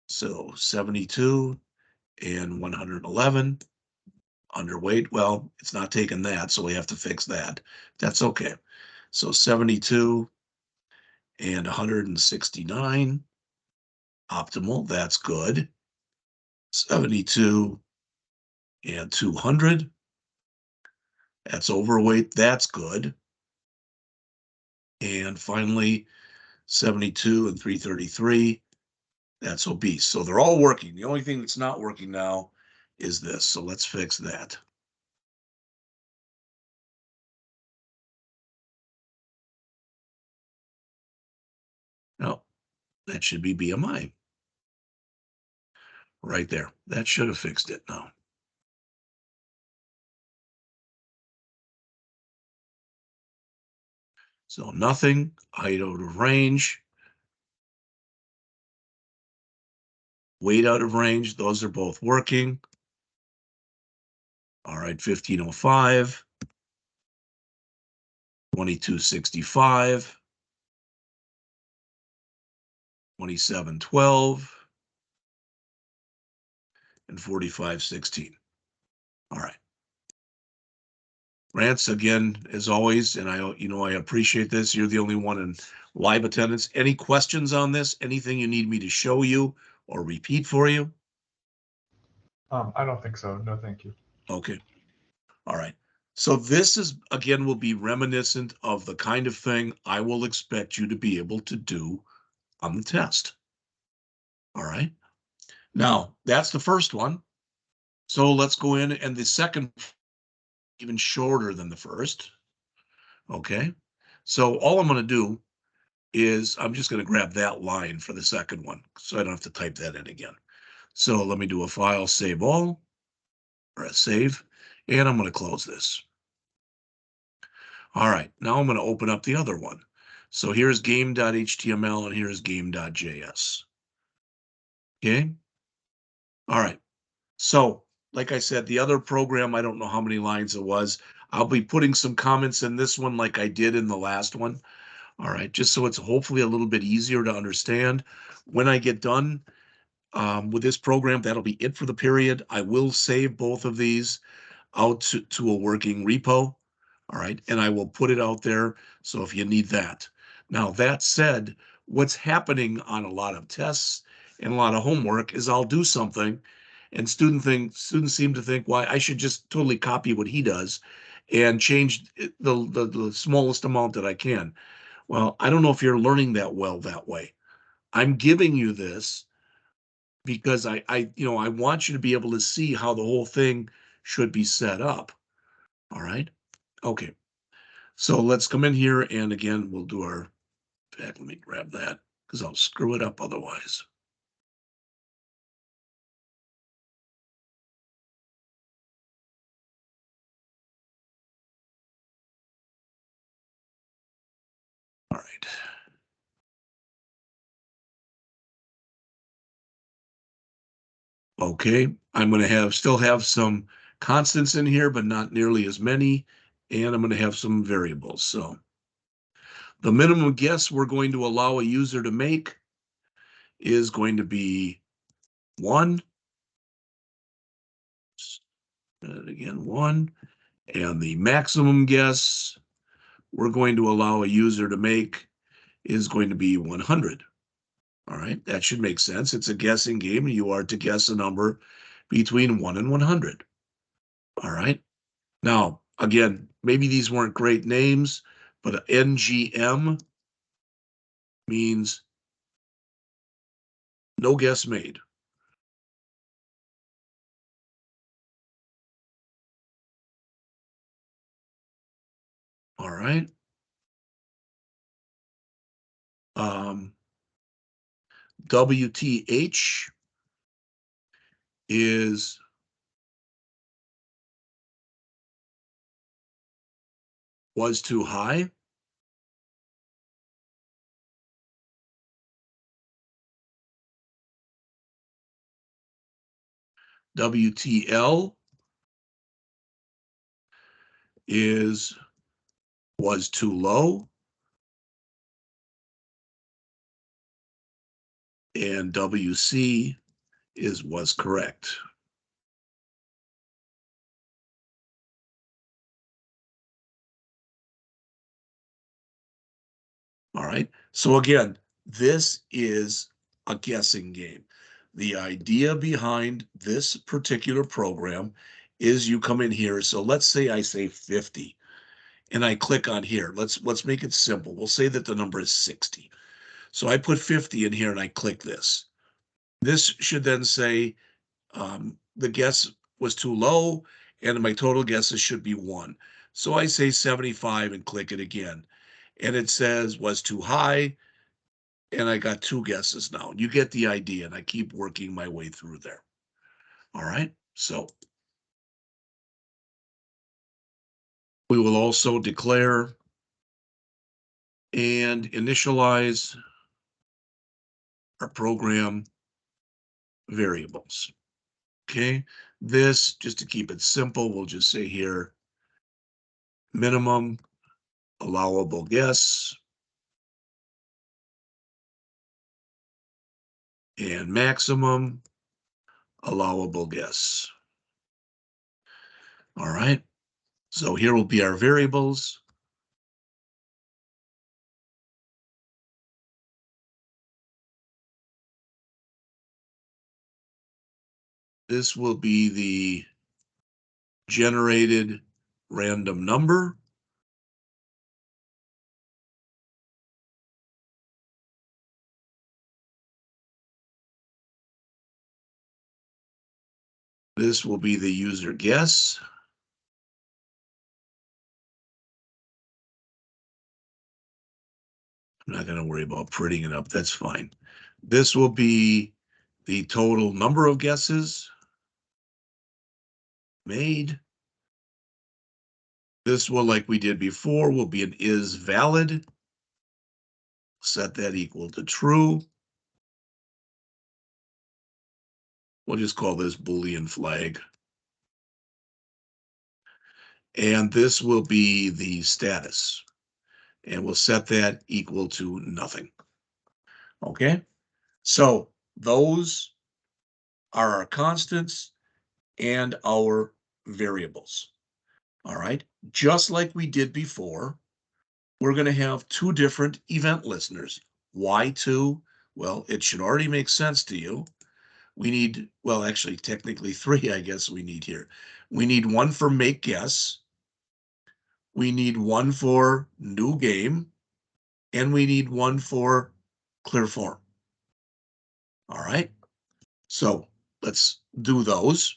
So 72 and 111. Underweight, well, it's not taking that, so we have to fix that. That's okay. So 72 and 169, optimal, that's good. 72 and 200, that's overweight, that's good. And finally, 72 and 333, that's obese. So they're all working. The only thing that's not working now is this. So let's fix that. No, that should be BMI. Right there. That should have fixed it now. So nothing, height out of range, weight out of range. Those are both working. All right, 1505, 2265, 2712, and 4516. All right. Rance, again, as always, and I appreciate this. You're the only one in live attendance. Any questions on this? Anything you need me to show you or repeat for you? I don't think so. No, thank you. Okay. All right. So this is, again, will be reminiscent of the kind of thing I will expect you to be able to do on the test. All right. Now, that's the first one. So let's go in, and the second, even shorter than the first. Okay. So all I'm going to do is I'm just going to grab that line for the second one, so I don't have to type that in again. So let me do a file, save all, or a save, and I'm going to close this. All right, now I'm going to open up the other one. So here's game.html and here's game.js. Okay. All right. So like I said, the other program, I don't know how many lines it was. I'll be putting some comments in this one like I did in the last one. All right, just so it's hopefully a little bit easier to understand. When I get done with this program, that'll be it for the period. I will save both of these out to a working repo. All right, and I will put it out there. So if you need that. Now, that said, what's happening on a lot of tests and a lot of homework is I'll do something and students seem to think, why I should just totally copy what he does and change the smallest amount that I can. Well, I don't know if you're learning that well that way. I'm giving you this because I want you to be able to see how the whole thing should be set up. All right. Okay. So let's come in here and again, we'll do our, in fact, let me grab that because I'll screw it up otherwise. All right. Okay. I'm going to still have some constants in here, but not nearly as many. And I'm going to have some variables. So the minimum guess we're going to allow a user to make is going to be 1. And again, 1. And the maximum guess we're going to allow a user to make is going to be 100. All right, that should make sense. It's a guessing game, and you are to guess a number between 1 and 100. All right. Now, again, maybe these weren't great names, but NGM means no guess made. All right. WTH is was too high. WTL is was too low. And WC was correct. All right. So again, this is a guessing game. The idea behind this particular program is you come in here. So let's say I say 50 and I click on here. Let's make it simple. We'll say that the number is 60. So I put 50 in here and I click this. This should then say the guess was too low and my total guesses should be 1. So I say 75 and click it again. And it says was too high and I got 2 guesses now. You get the idea, and I keep working my way through there. All right, so we will also declare and initialize our program variables. Okay, this, just to keep it simple, we'll just say here, minimum allowable guess and maximum allowable guess. All right. So here will be our variables. This will be the generated random number. This will be the user guess. I'm not going to worry about printing it up. That's fine. This will be the total number of guesses made. This will, like we did before, will be an is valid. Set that equal to true. We'll just call this Boolean flag. And this will be the status. And we'll set that equal to nothing. Okay, so those are our constants and our variables. All right, just like we did before, we're going to have two different event listeners. Why two? Well, it should already make sense to you. We need, well, actually, technically three, I guess we need here. We need one for make guess. We need one for new game. And we need one for clear form. All right. So let's do those.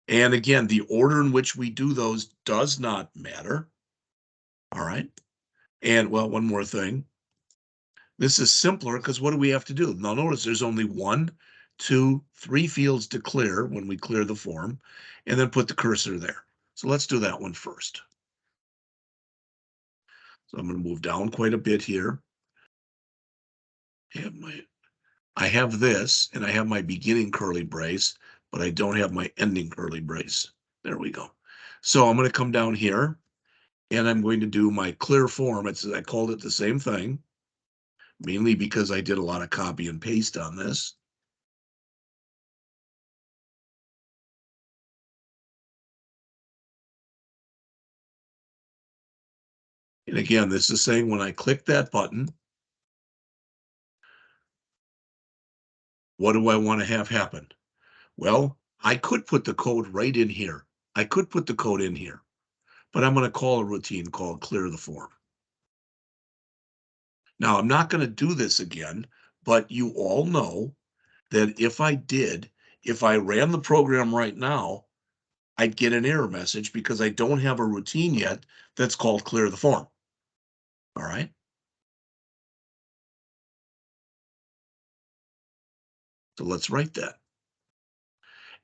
And again, the order in which we do those does not matter. All right. And well, one more thing. This is simpler because what do we have to do? Now notice there's only 1, 2, 3 fields to clear when we clear the form, and then put the cursor there. So let's do that one first. So I'm going to move down quite a bit here. I have this, and I have my beginning curly brace, but I don't have my ending curly brace. There we go. So I'm going to come down here, and I'm going to do my clear form. I called it the same thing, mainly because I did a lot of copy and paste on this. And again, this is saying when I click that button, what do I want to have happen? Well, I could put the code right in here. I could put the code in here, but I'm going to call a routine called clear the form. Now, I'm not going to do this again, but you all know that if I ran the program right now, I'd get an error message because I don't have a routine yet that's called clear the form. All right. So let's write that.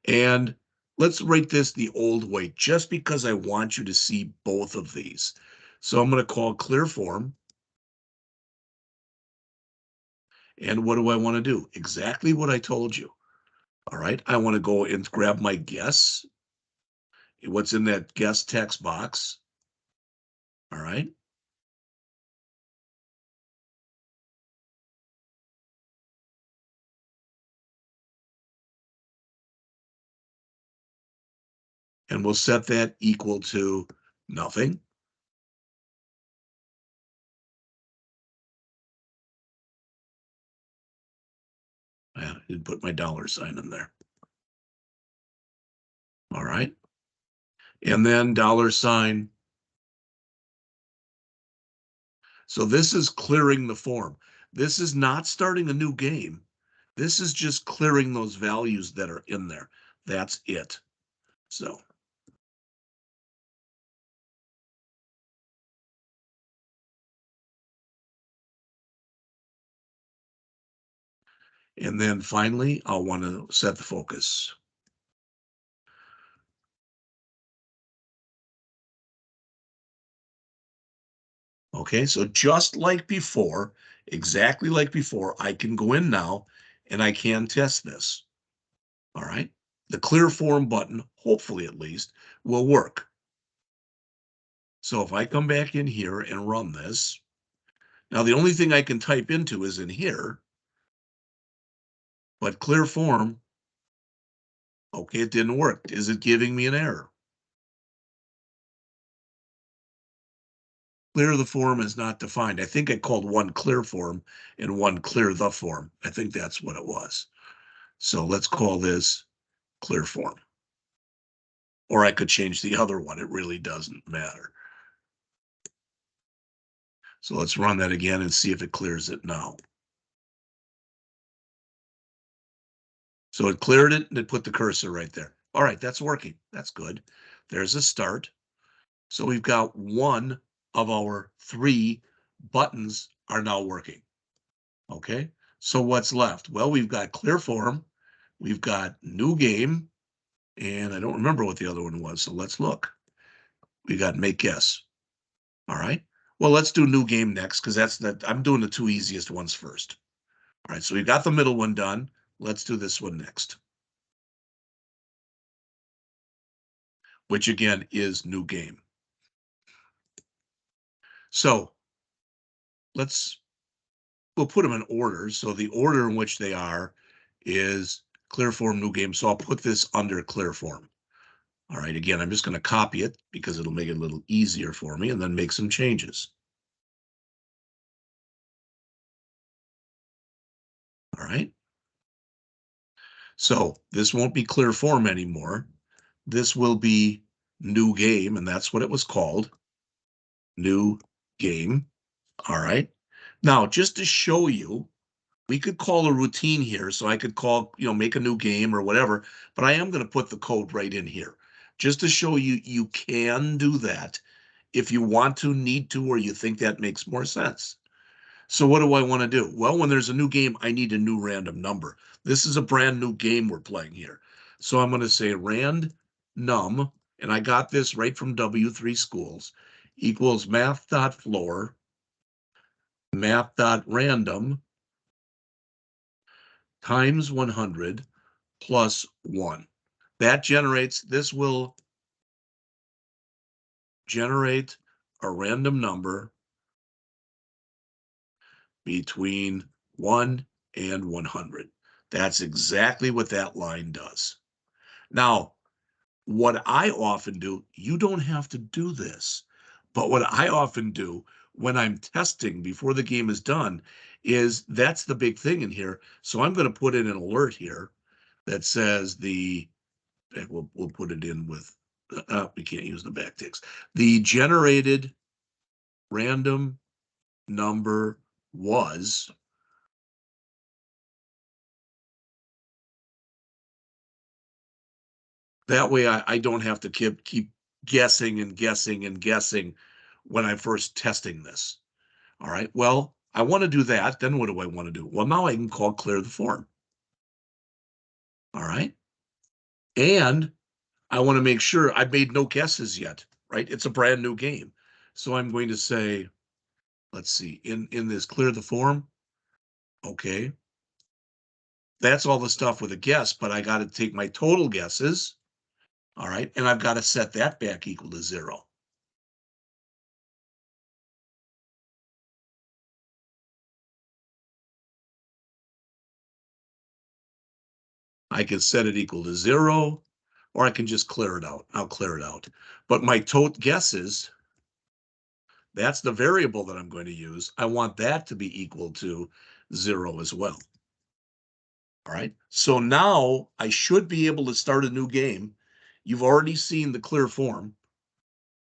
And let's write this the old way, just because I want you to see both of these. So I'm going to call clear form. And what do I want to do? Exactly what I told you. All right. I want to go and grab my guess. What's in that guess text box. All right. And we'll set that equal to nothing. I didn't put my $sign in there. All right. And then $sign. So this is clearing the form. This is not starting a new game. This is just clearing those values that are in there. That's it. So. And then finally, I'll want to set the focus. Okay, so just like before, exactly like before, I can go in now and I can test this. All right, the clear form button, hopefully at least, will work. So if I come back in here and run this, now the only thing I can type into is in here, but clear form, okay, it didn't work. Is it giving me an error? Clear the form is not defined. I think I called one clear form and one clear the form. I think that's what it was. So let's call this clear form. Or I could change the other one. It really doesn't matter. So let's run that again and see if it clears it now. So it cleared it and it put the cursor right there. All right, that's working. That's good. There's a start. So we've got one of our 3 buttons are now working. Okay, so what's left? Well, we've got clear form, we've got new game, and I don't remember what the other one was. So let's look. We got make guess. All right. Well, let's do new game next because I'm doing the 2 easiest ones first. All right, so we've got the middle one done. Let's do this one next, which again is new game. So we'll put them in order. So the order in which they are is clear form, new game. So I'll put this under clear form. All right, again, I'm just going to copy it because it'll make it a little easier for me and then make some changes. All right. So this won't be clear form anymore. This will be new game, and that's what it was called. New game. All right. Now, just to show you, we could call a routine here. So I could call, make a new game or whatever, but I am going to put the code right in here just to show you you can do that if you want to, need to, or you think that makes more sense. So what do I want to do? Well, when there's a new game, I need a new random number. This is a brand new game we're playing here. So I'm going to say rand num, and I got this right from W3 Schools, equals math.floor, math.random times 100 plus 1. This will generate a random number between 1 and 100. That's exactly what that line does. Now, what I often do, you don't have to do this, but what I often do when I'm testing before the game is done is that's the big thing in here. So I'm going to put in an alert here that says we'll put it in with, we can't use the backticks. The generated random number was, that way I don't have to keep guessing and guessing and guessing when I'm first testing this. All right, well, I want to do that. Then what do I want to do? Well, now I can call clear the form. All right. And I want to make sure I've made no guesses yet, right? It's a brand new game. So I'm going to say, let's see, in this clear the form. Okay. That's all the stuff with a guess, but I got to take my total guesses. All right. And I've got to set that back equal to 0. I can set it equal to 0, or I can just clear it out. I'll clear it out. But my total guesses, that's the variable that I'm going to use. I want that to be equal to 0 as well. All right. So now I should be able to start a new game. You've already seen the clear form.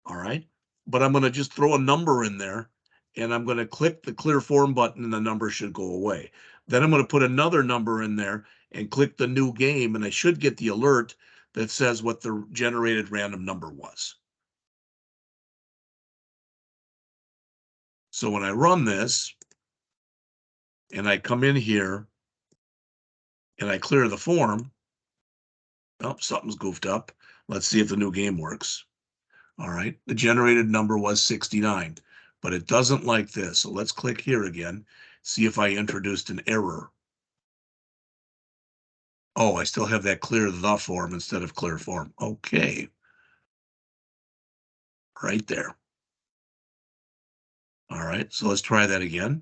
All right. But I'm going to just throw a number in there and I'm going to click the clear form button and the number should go away. Then I'm going to put another number in there and click the new game and I should get the alert that says what the generated random number was. So when I run this and I come in here and I clear the form, oh, something's goofed up. Let's see if the new game works. All right, the generated number was 69, but it doesn't like this. So let's click here again, see if I introduced an error. Oh, I still have that clear the form instead of clear form. Okay, right there. All right, so let's try that again.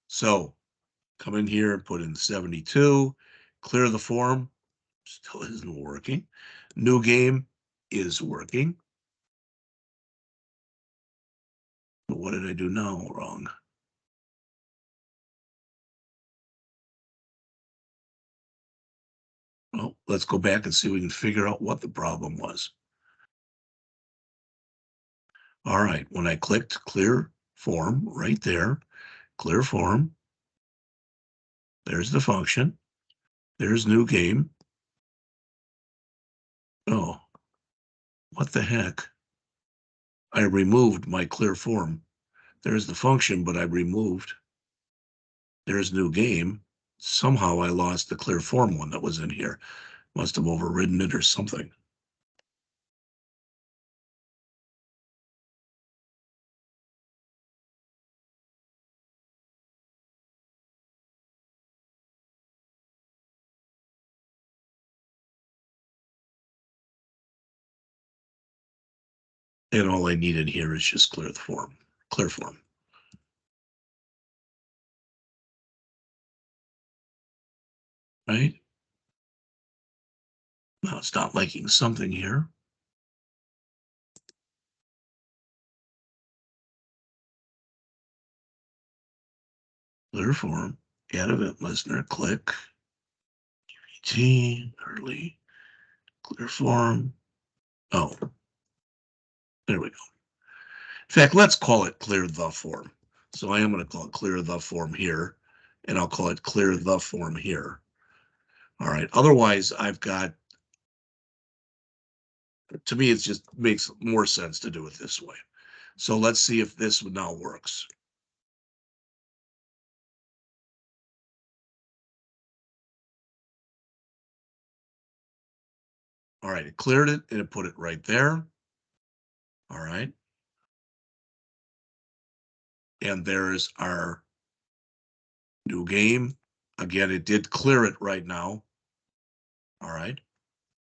So come in here and put in 72, clear the form, still isn't working. New game, is working. But what did I do now wrong? Well, let's go back and see if we can figure out what the problem was. All right, when I clicked clear form right there, clear form, there's the function, there's new game. Oh, what the heck? I removed my clear form. There's the function, but I removed. There's new game. Somehow I lost the clear form one that was in here. Must have overridden it or something. And all I needed here is just clear form. Right? Now it's not liking something here. Clear form, add event listener, click. Early, clear form. Oh, there we go. In fact, let's call it clear the form. So I am going to call it clear the form here, and I'll call it clear the form here. All right. Otherwise, I've got, to me, it just makes more sense to do it this way. So let's see if this now works. All right, it cleared it and it put it right there. All right. And there's our new game. Again, it did clear it right now. All right.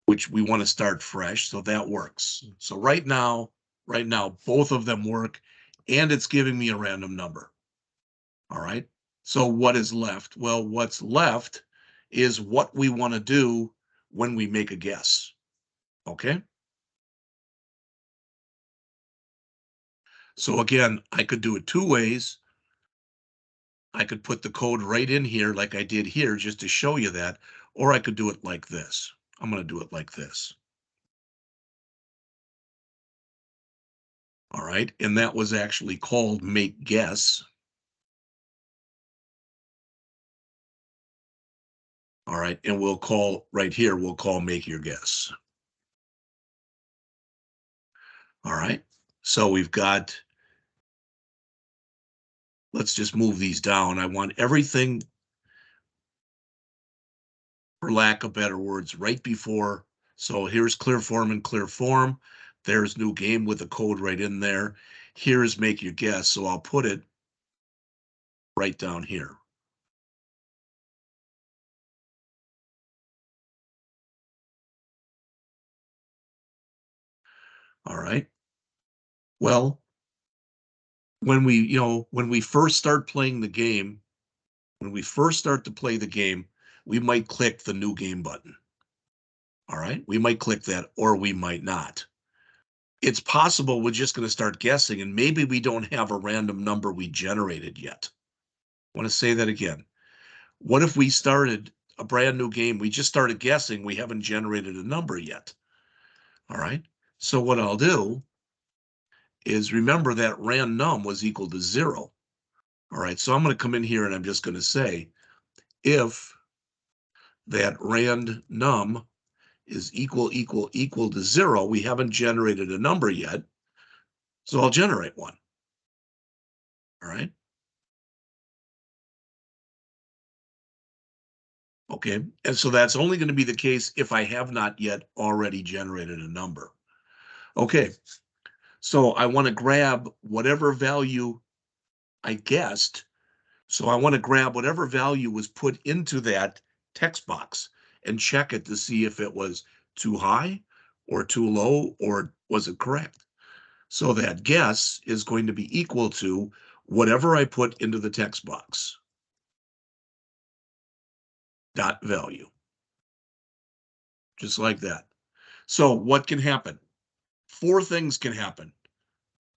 Which we want to start fresh. So that works. So right now, both of them work and it's giving me a random number. All right. So what is left? Well, what's left is what we want to do when we make a guess. Okay. So again, I could do it two ways. I could put the code right in here like I did here just to show you that, or I could do it like this. I'm going to do it like this. All right. And that was actually called make guess. All right. And we'll call right here, we'll call make your guess. All right. So we've got, let's just move these down. I want everything, for lack of better words, right before. So here's clear form and clear form. There's new game with the code right in there. Here's make your guess. So I'll put it right down here. All right. Well, when we first start playing the game, when we first start to play the game, we might click the new game button. All right. We might click that or we might not. It's possible we're just going to start guessing and maybe we don't have a random number we generated yet. I want to say that again. What if we started a brand new game? We just started guessing. We haven't generated a number yet. All right. So what I'll do is remember that random was equal to 0. All right. So I'm going to come in here and I'm just going to say if that random is equal to 0, we haven't generated a number yet. So I'll generate one. All right. Okay. And so that's only going to be the case if I have not yet already generated a number. Okay. So I want to grab whatever value I guessed. So I want to grab whatever value was put into that text box and check it to see if it was too high or too low or was it correct. So that guess is going to be equal to whatever I put into the text box. Dot value. Just like that. So what can happen? 4 things can happen.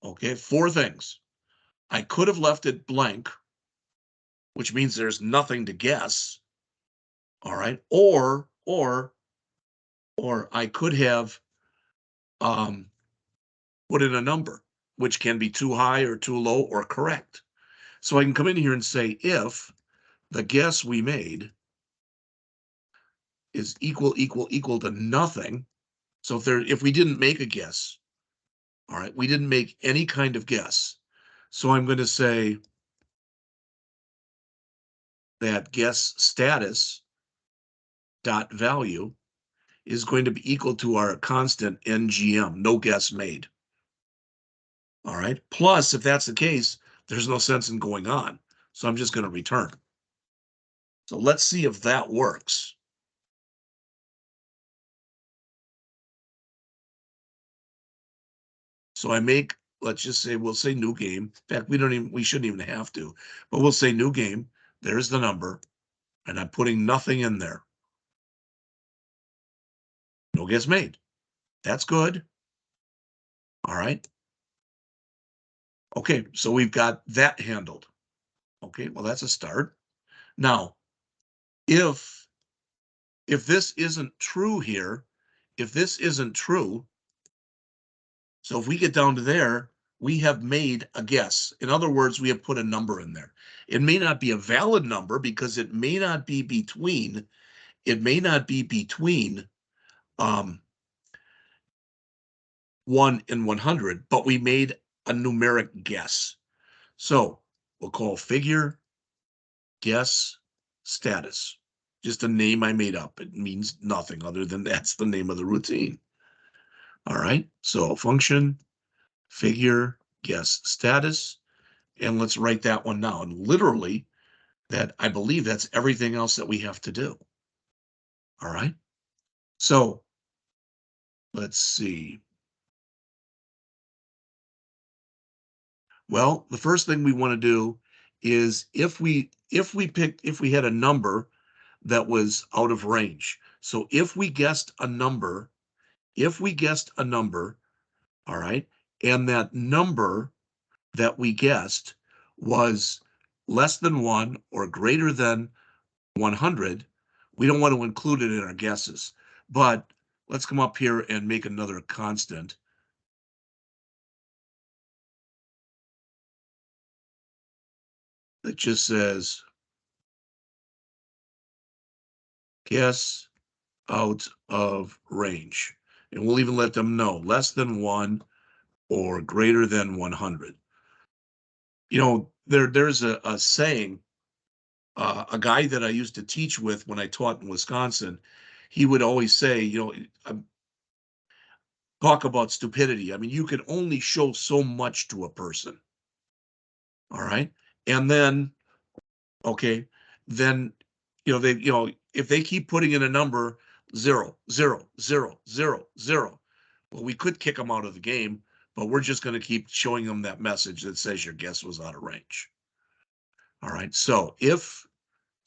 Okay, 4 things. I could have left it blank, which means there's nothing to guess. All right. Or I could have put in a number, which can be too high or too low or correct. So I can come in here and say, if the guess we made is equal to nothing. So if we didn't make a guess, all right, we didn't make any kind of guess. So I'm going to say that guess status dot value is going to be equal to our constant NGM, no guess made. All right. Plus, if that's the case, there's no sense in going on. So I'm just going to return. So let's see if that works. So I make, let's just say, we'll say new game. In fact, we shouldn't even have to, but we'll say new game. There's the number, and I'm putting nothing in there. No guess made. That's good. All right. Okay, so we've got that handled. Okay, well, that's a start. Now, if this isn't true here, if this isn't true, so if we get down to there, we have made a guess. In other words, we have put a number in there. It may not be a valid number because it may not be between 1 and 100, but we made a numeric guess. So we'll call figure guess status. Just a name I made up. It means nothing other than that's the name of the routine. All right, so function figure guess status, and let's write that one down. Literally, that I believe that's everything else that we have to do. All right, so let's see. Well, the first thing we want to do is if we had a number that was out of range. So if we guessed a number, all right, and that number that we guessed was less than 1 or greater than 100, we don't want to include it in our guesses. But let's come up here and make another constant. That just says guess out of range. And we'll even let them know less than 1 or greater than 100. You know, there's a saying, a guy that I used to teach with when I taught in Wisconsin, he would always say, talk about stupidity. I mean, you can only show so much to a person. All right. And then, okay, then, if they keep putting in a number 0, 0, 0, 0, 0, well, we could kick them out of the game, but we're just going to keep showing them that message that says your guess was out of range. All right. So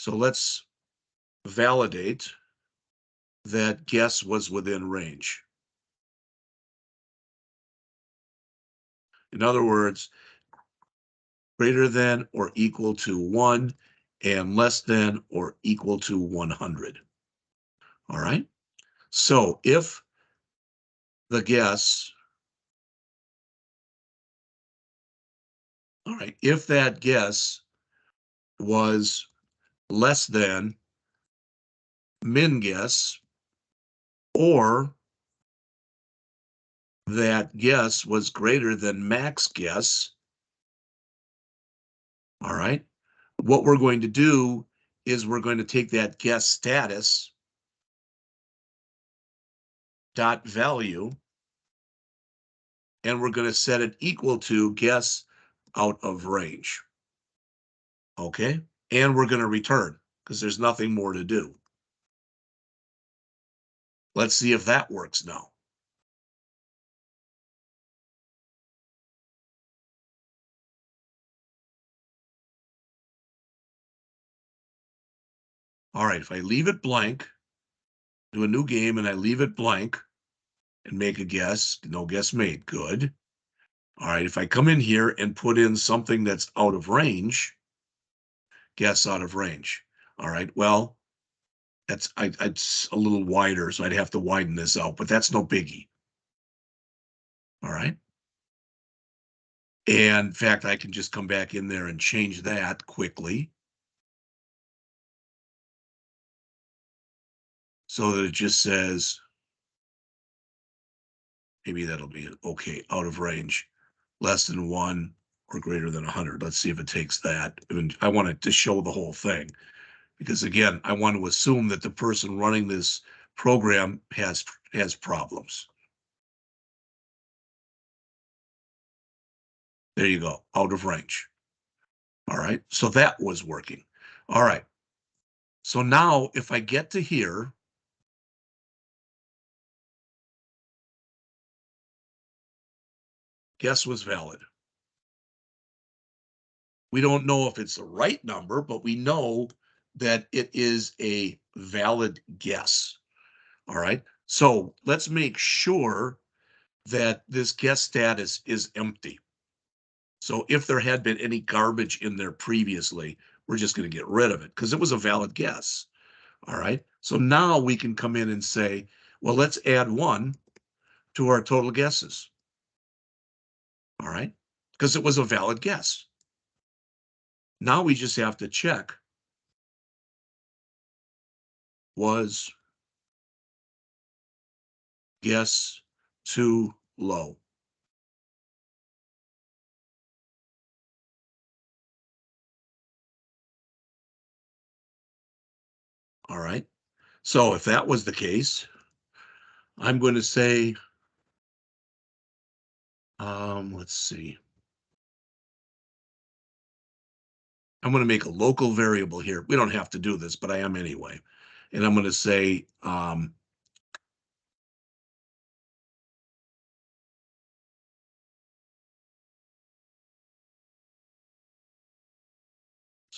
let's validate that guess was within range. In other words, greater than or equal to 1 and less than or equal to 100. All right. So if the guess, all right, if that guess was less than min guess, or that guess was greater than max guess, all right, what we're going to do is we're going to take that guess status dot value, and we're going to set it equal to guess out of range. Okay, and we're going to return because there's nothing more to do. Let's see if that works now. All right, if I leave it blank, do a new game and I leave it blank, and make a guess. No guess made. Good. All right, if I come in here and put in something that's out of range, guess out of range. All right, well, it's a little wider, so I'd have to widen this out, but that's no biggie. All right. And in fact, I can just come back in there and change that quickly so that it just says, maybe that'll be it. Okay, out of range, less than 1 or greater than 100. Let's see if it takes that. I want it to show the whole thing because again, I want to assume that the person running this program has problems. There you go, out of range. All right, so that was working. All right, so now if I get to here, guess was valid. We don't know if it's the right number, but we know that it is a valid guess. All right, so let's make sure that this guess status is empty. So if there had been any garbage in there previously, we're just going to get rid of it because it was a valid guess. All right, so now we can come in and say, well, let's add 1 to our total guesses. All right, because it was a valid guess. Now we just have to check, was guess too low? All right, so if that was the case, I'm going to say, let's see. I'm going to make a local variable here. We don't have to do this, but I am anyway. And I'm going to say, so I'm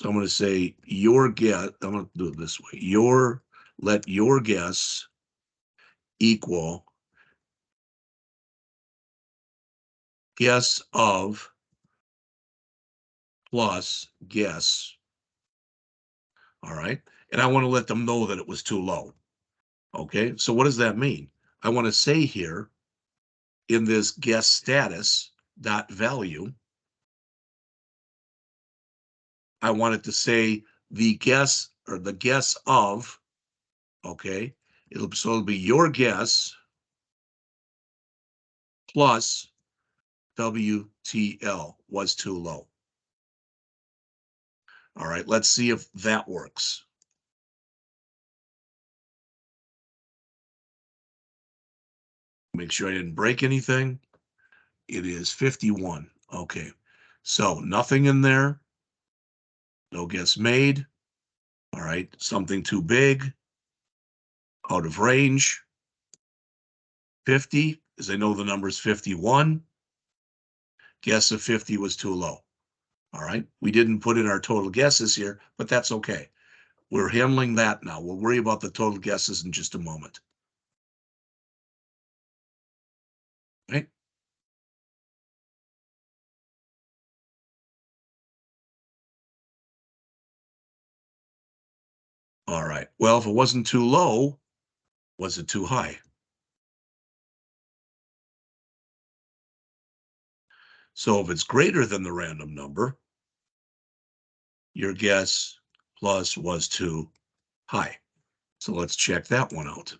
going to say your guess. I'm going to do it this way. Let your guess equal guess of plus guess. All right. And I want to let them know that it was too low. Okay. So what does that mean? I want to say here in this guess status dot value, I want it to say the guess or the guess of, okay, it'll be your guess plus WTL was too low. All right, let's see if that works. Make sure I didn't break anything. It is 51. Okay, so nothing in there. No guess made. All right, something too big. Out of range. 50, as I know the number is 51. Guess of 50 was too low. All right, we didn't put in our total guesses here, but that's okay. We're handling that now. We'll worry about the total guesses in just a moment. Right? All right. Well, if it wasn't too low, was it too high? So if it's greater than the random number, your guess plus was too high. So let's check that one out.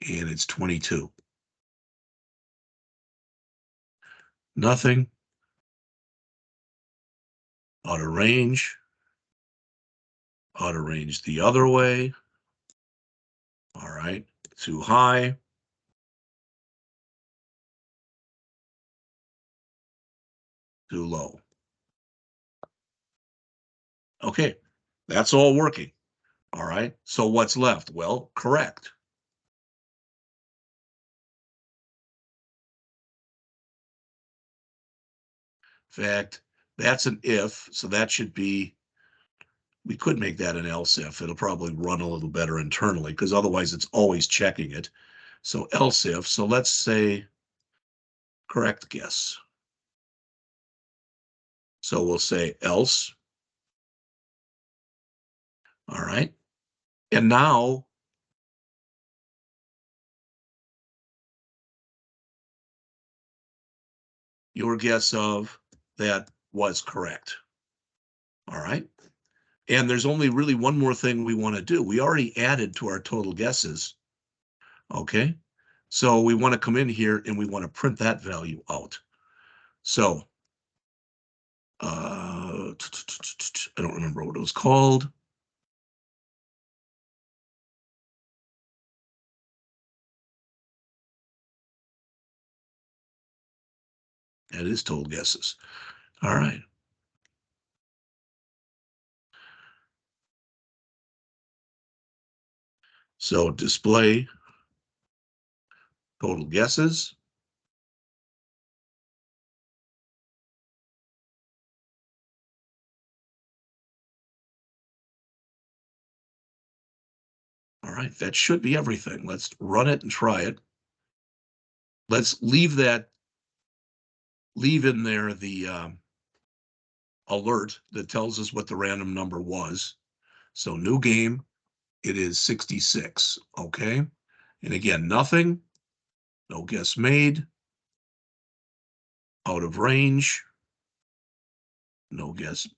And it's 22. Nothing. Out of range. Out of range the other way. All right. Too high. Too low. Okay. That's all working. All right. So what's left? Well, correct. In fact, that's an if, so that should be We could make that an else if. It'll probably run a little better internally because otherwise it's always checking it. So else if, so let's say correct guess. So we'll say else. All right. And now your guess of that was correct. All right. And there's only really one more thing we want to do. We already added to our total guesses. Okay. So we want to come in here and we want to print that value out. So I don't remember what it was called. That is total guesses. All right. So display total guesses. All right, that should be everything. Let's run it and try it. Let's leave in there the alert that tells us what the random number was. So new game, it is 66, okay? And again, nothing, no guess made, out of range, no guess,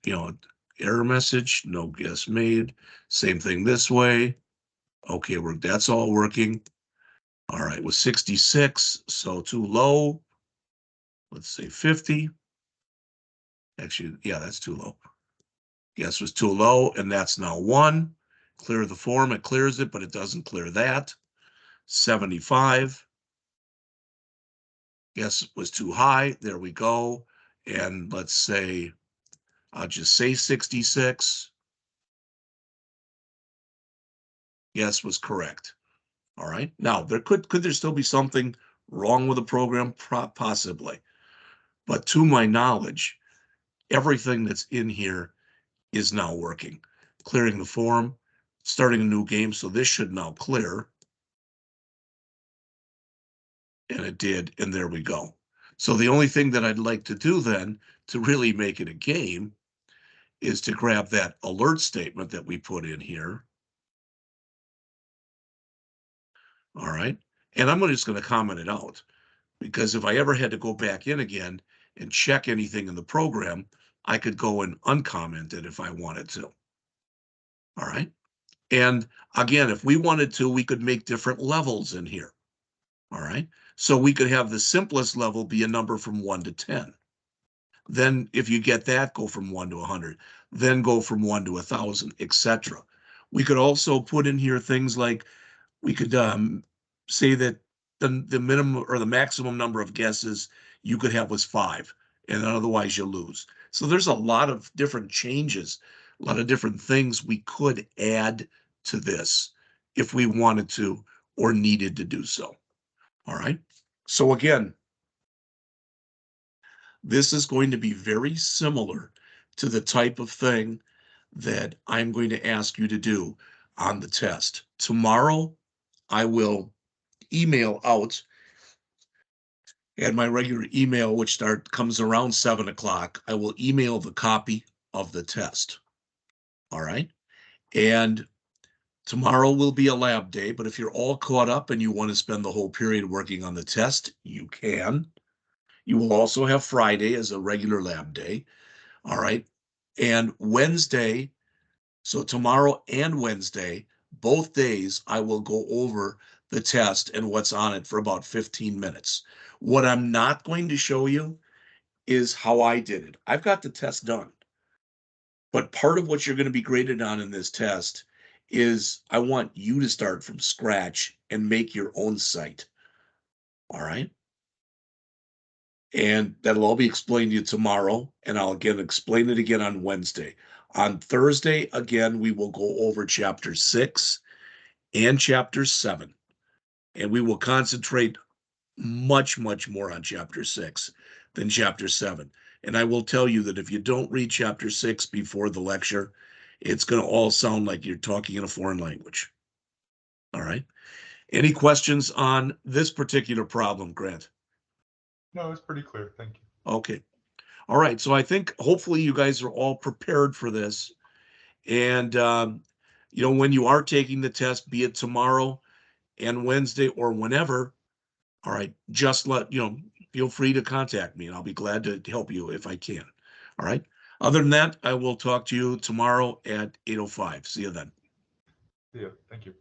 error message, no guess made. Same thing this way. Okay, that's all working. All right, with 66, so too low. Let's say 50. Actually, yeah, that's too low. Guess was too low, and that's now 1. Clear the form, it clears it, but it doesn't clear that. 75. Guess was too high. There we go. And let's say, I'll just say 66. Guess was correct. All right. Now, could there still be something wrong with the program? Possibly. But to my knowledge, everything that's in here is now working. Clearing the form, starting a new game. So this should now clear. And it did. And there we go. So the only thing that I'd like to do then to really make it a game is to grab that alert statement that we put in here. All right. And I'm just going to comment it out because if I ever had to go back in again and check anything in the program, I could go and uncomment it if I wanted to. All right. And again, if we wanted to, we could make different levels in here. All right. So we could have the simplest level be a number from 1 to 10. Then if you get that, go from 1 to 100, then go from 1 to 1,000, etc. We could also put in here things like we could say that the minimum or the maximum number of guesses you could have was 5, and otherwise you lose. So there's a lot of different changes, a lot of different things we could add to this if we wanted to or needed to do so. All right. So again, this is going to be very similar to the type of thing that I'm going to ask you to do on the test. Tomorrow, I will email out at my regular email, which comes around 7 o'clock. I will email the copy of the test. All right. And tomorrow will be a lab day, but if you're all caught up and you want to spend the whole period working on the test, you can. You will also have Friday as a regular lab day. All right. And Wednesday, so tomorrow and Wednesday, both days, I will go over the test and what's on it for about 15 minutes. What I'm not going to show you is how I did it. I've got the test done. But part of what you're going to be graded on in this test is I want you to start from scratch and make your own site. All right. And that'll all be explained to you tomorrow. And I'll again explain it again on Wednesday. On Thursday, again, we will go over chapter 6 and chapter 7. And we will concentrate much, much more on chapter 6 than chapter 7. And I will tell you that if you don't read chapter 6 before the lecture, It's going to all sound like you're talking in a foreign language. All right. Any questions on this particular problem, Grant? No, it's pretty clear. Thank you. Okay. All right. So I think hopefully you guys are all prepared for this. And, when you are taking the test, be it tomorrow and Wednesday or whenever, all right, just feel free to contact me and I'll be glad to help you if I can. All right. Other than that, I will talk to you tomorrow at 8:05. See you then. Yeah, thank you.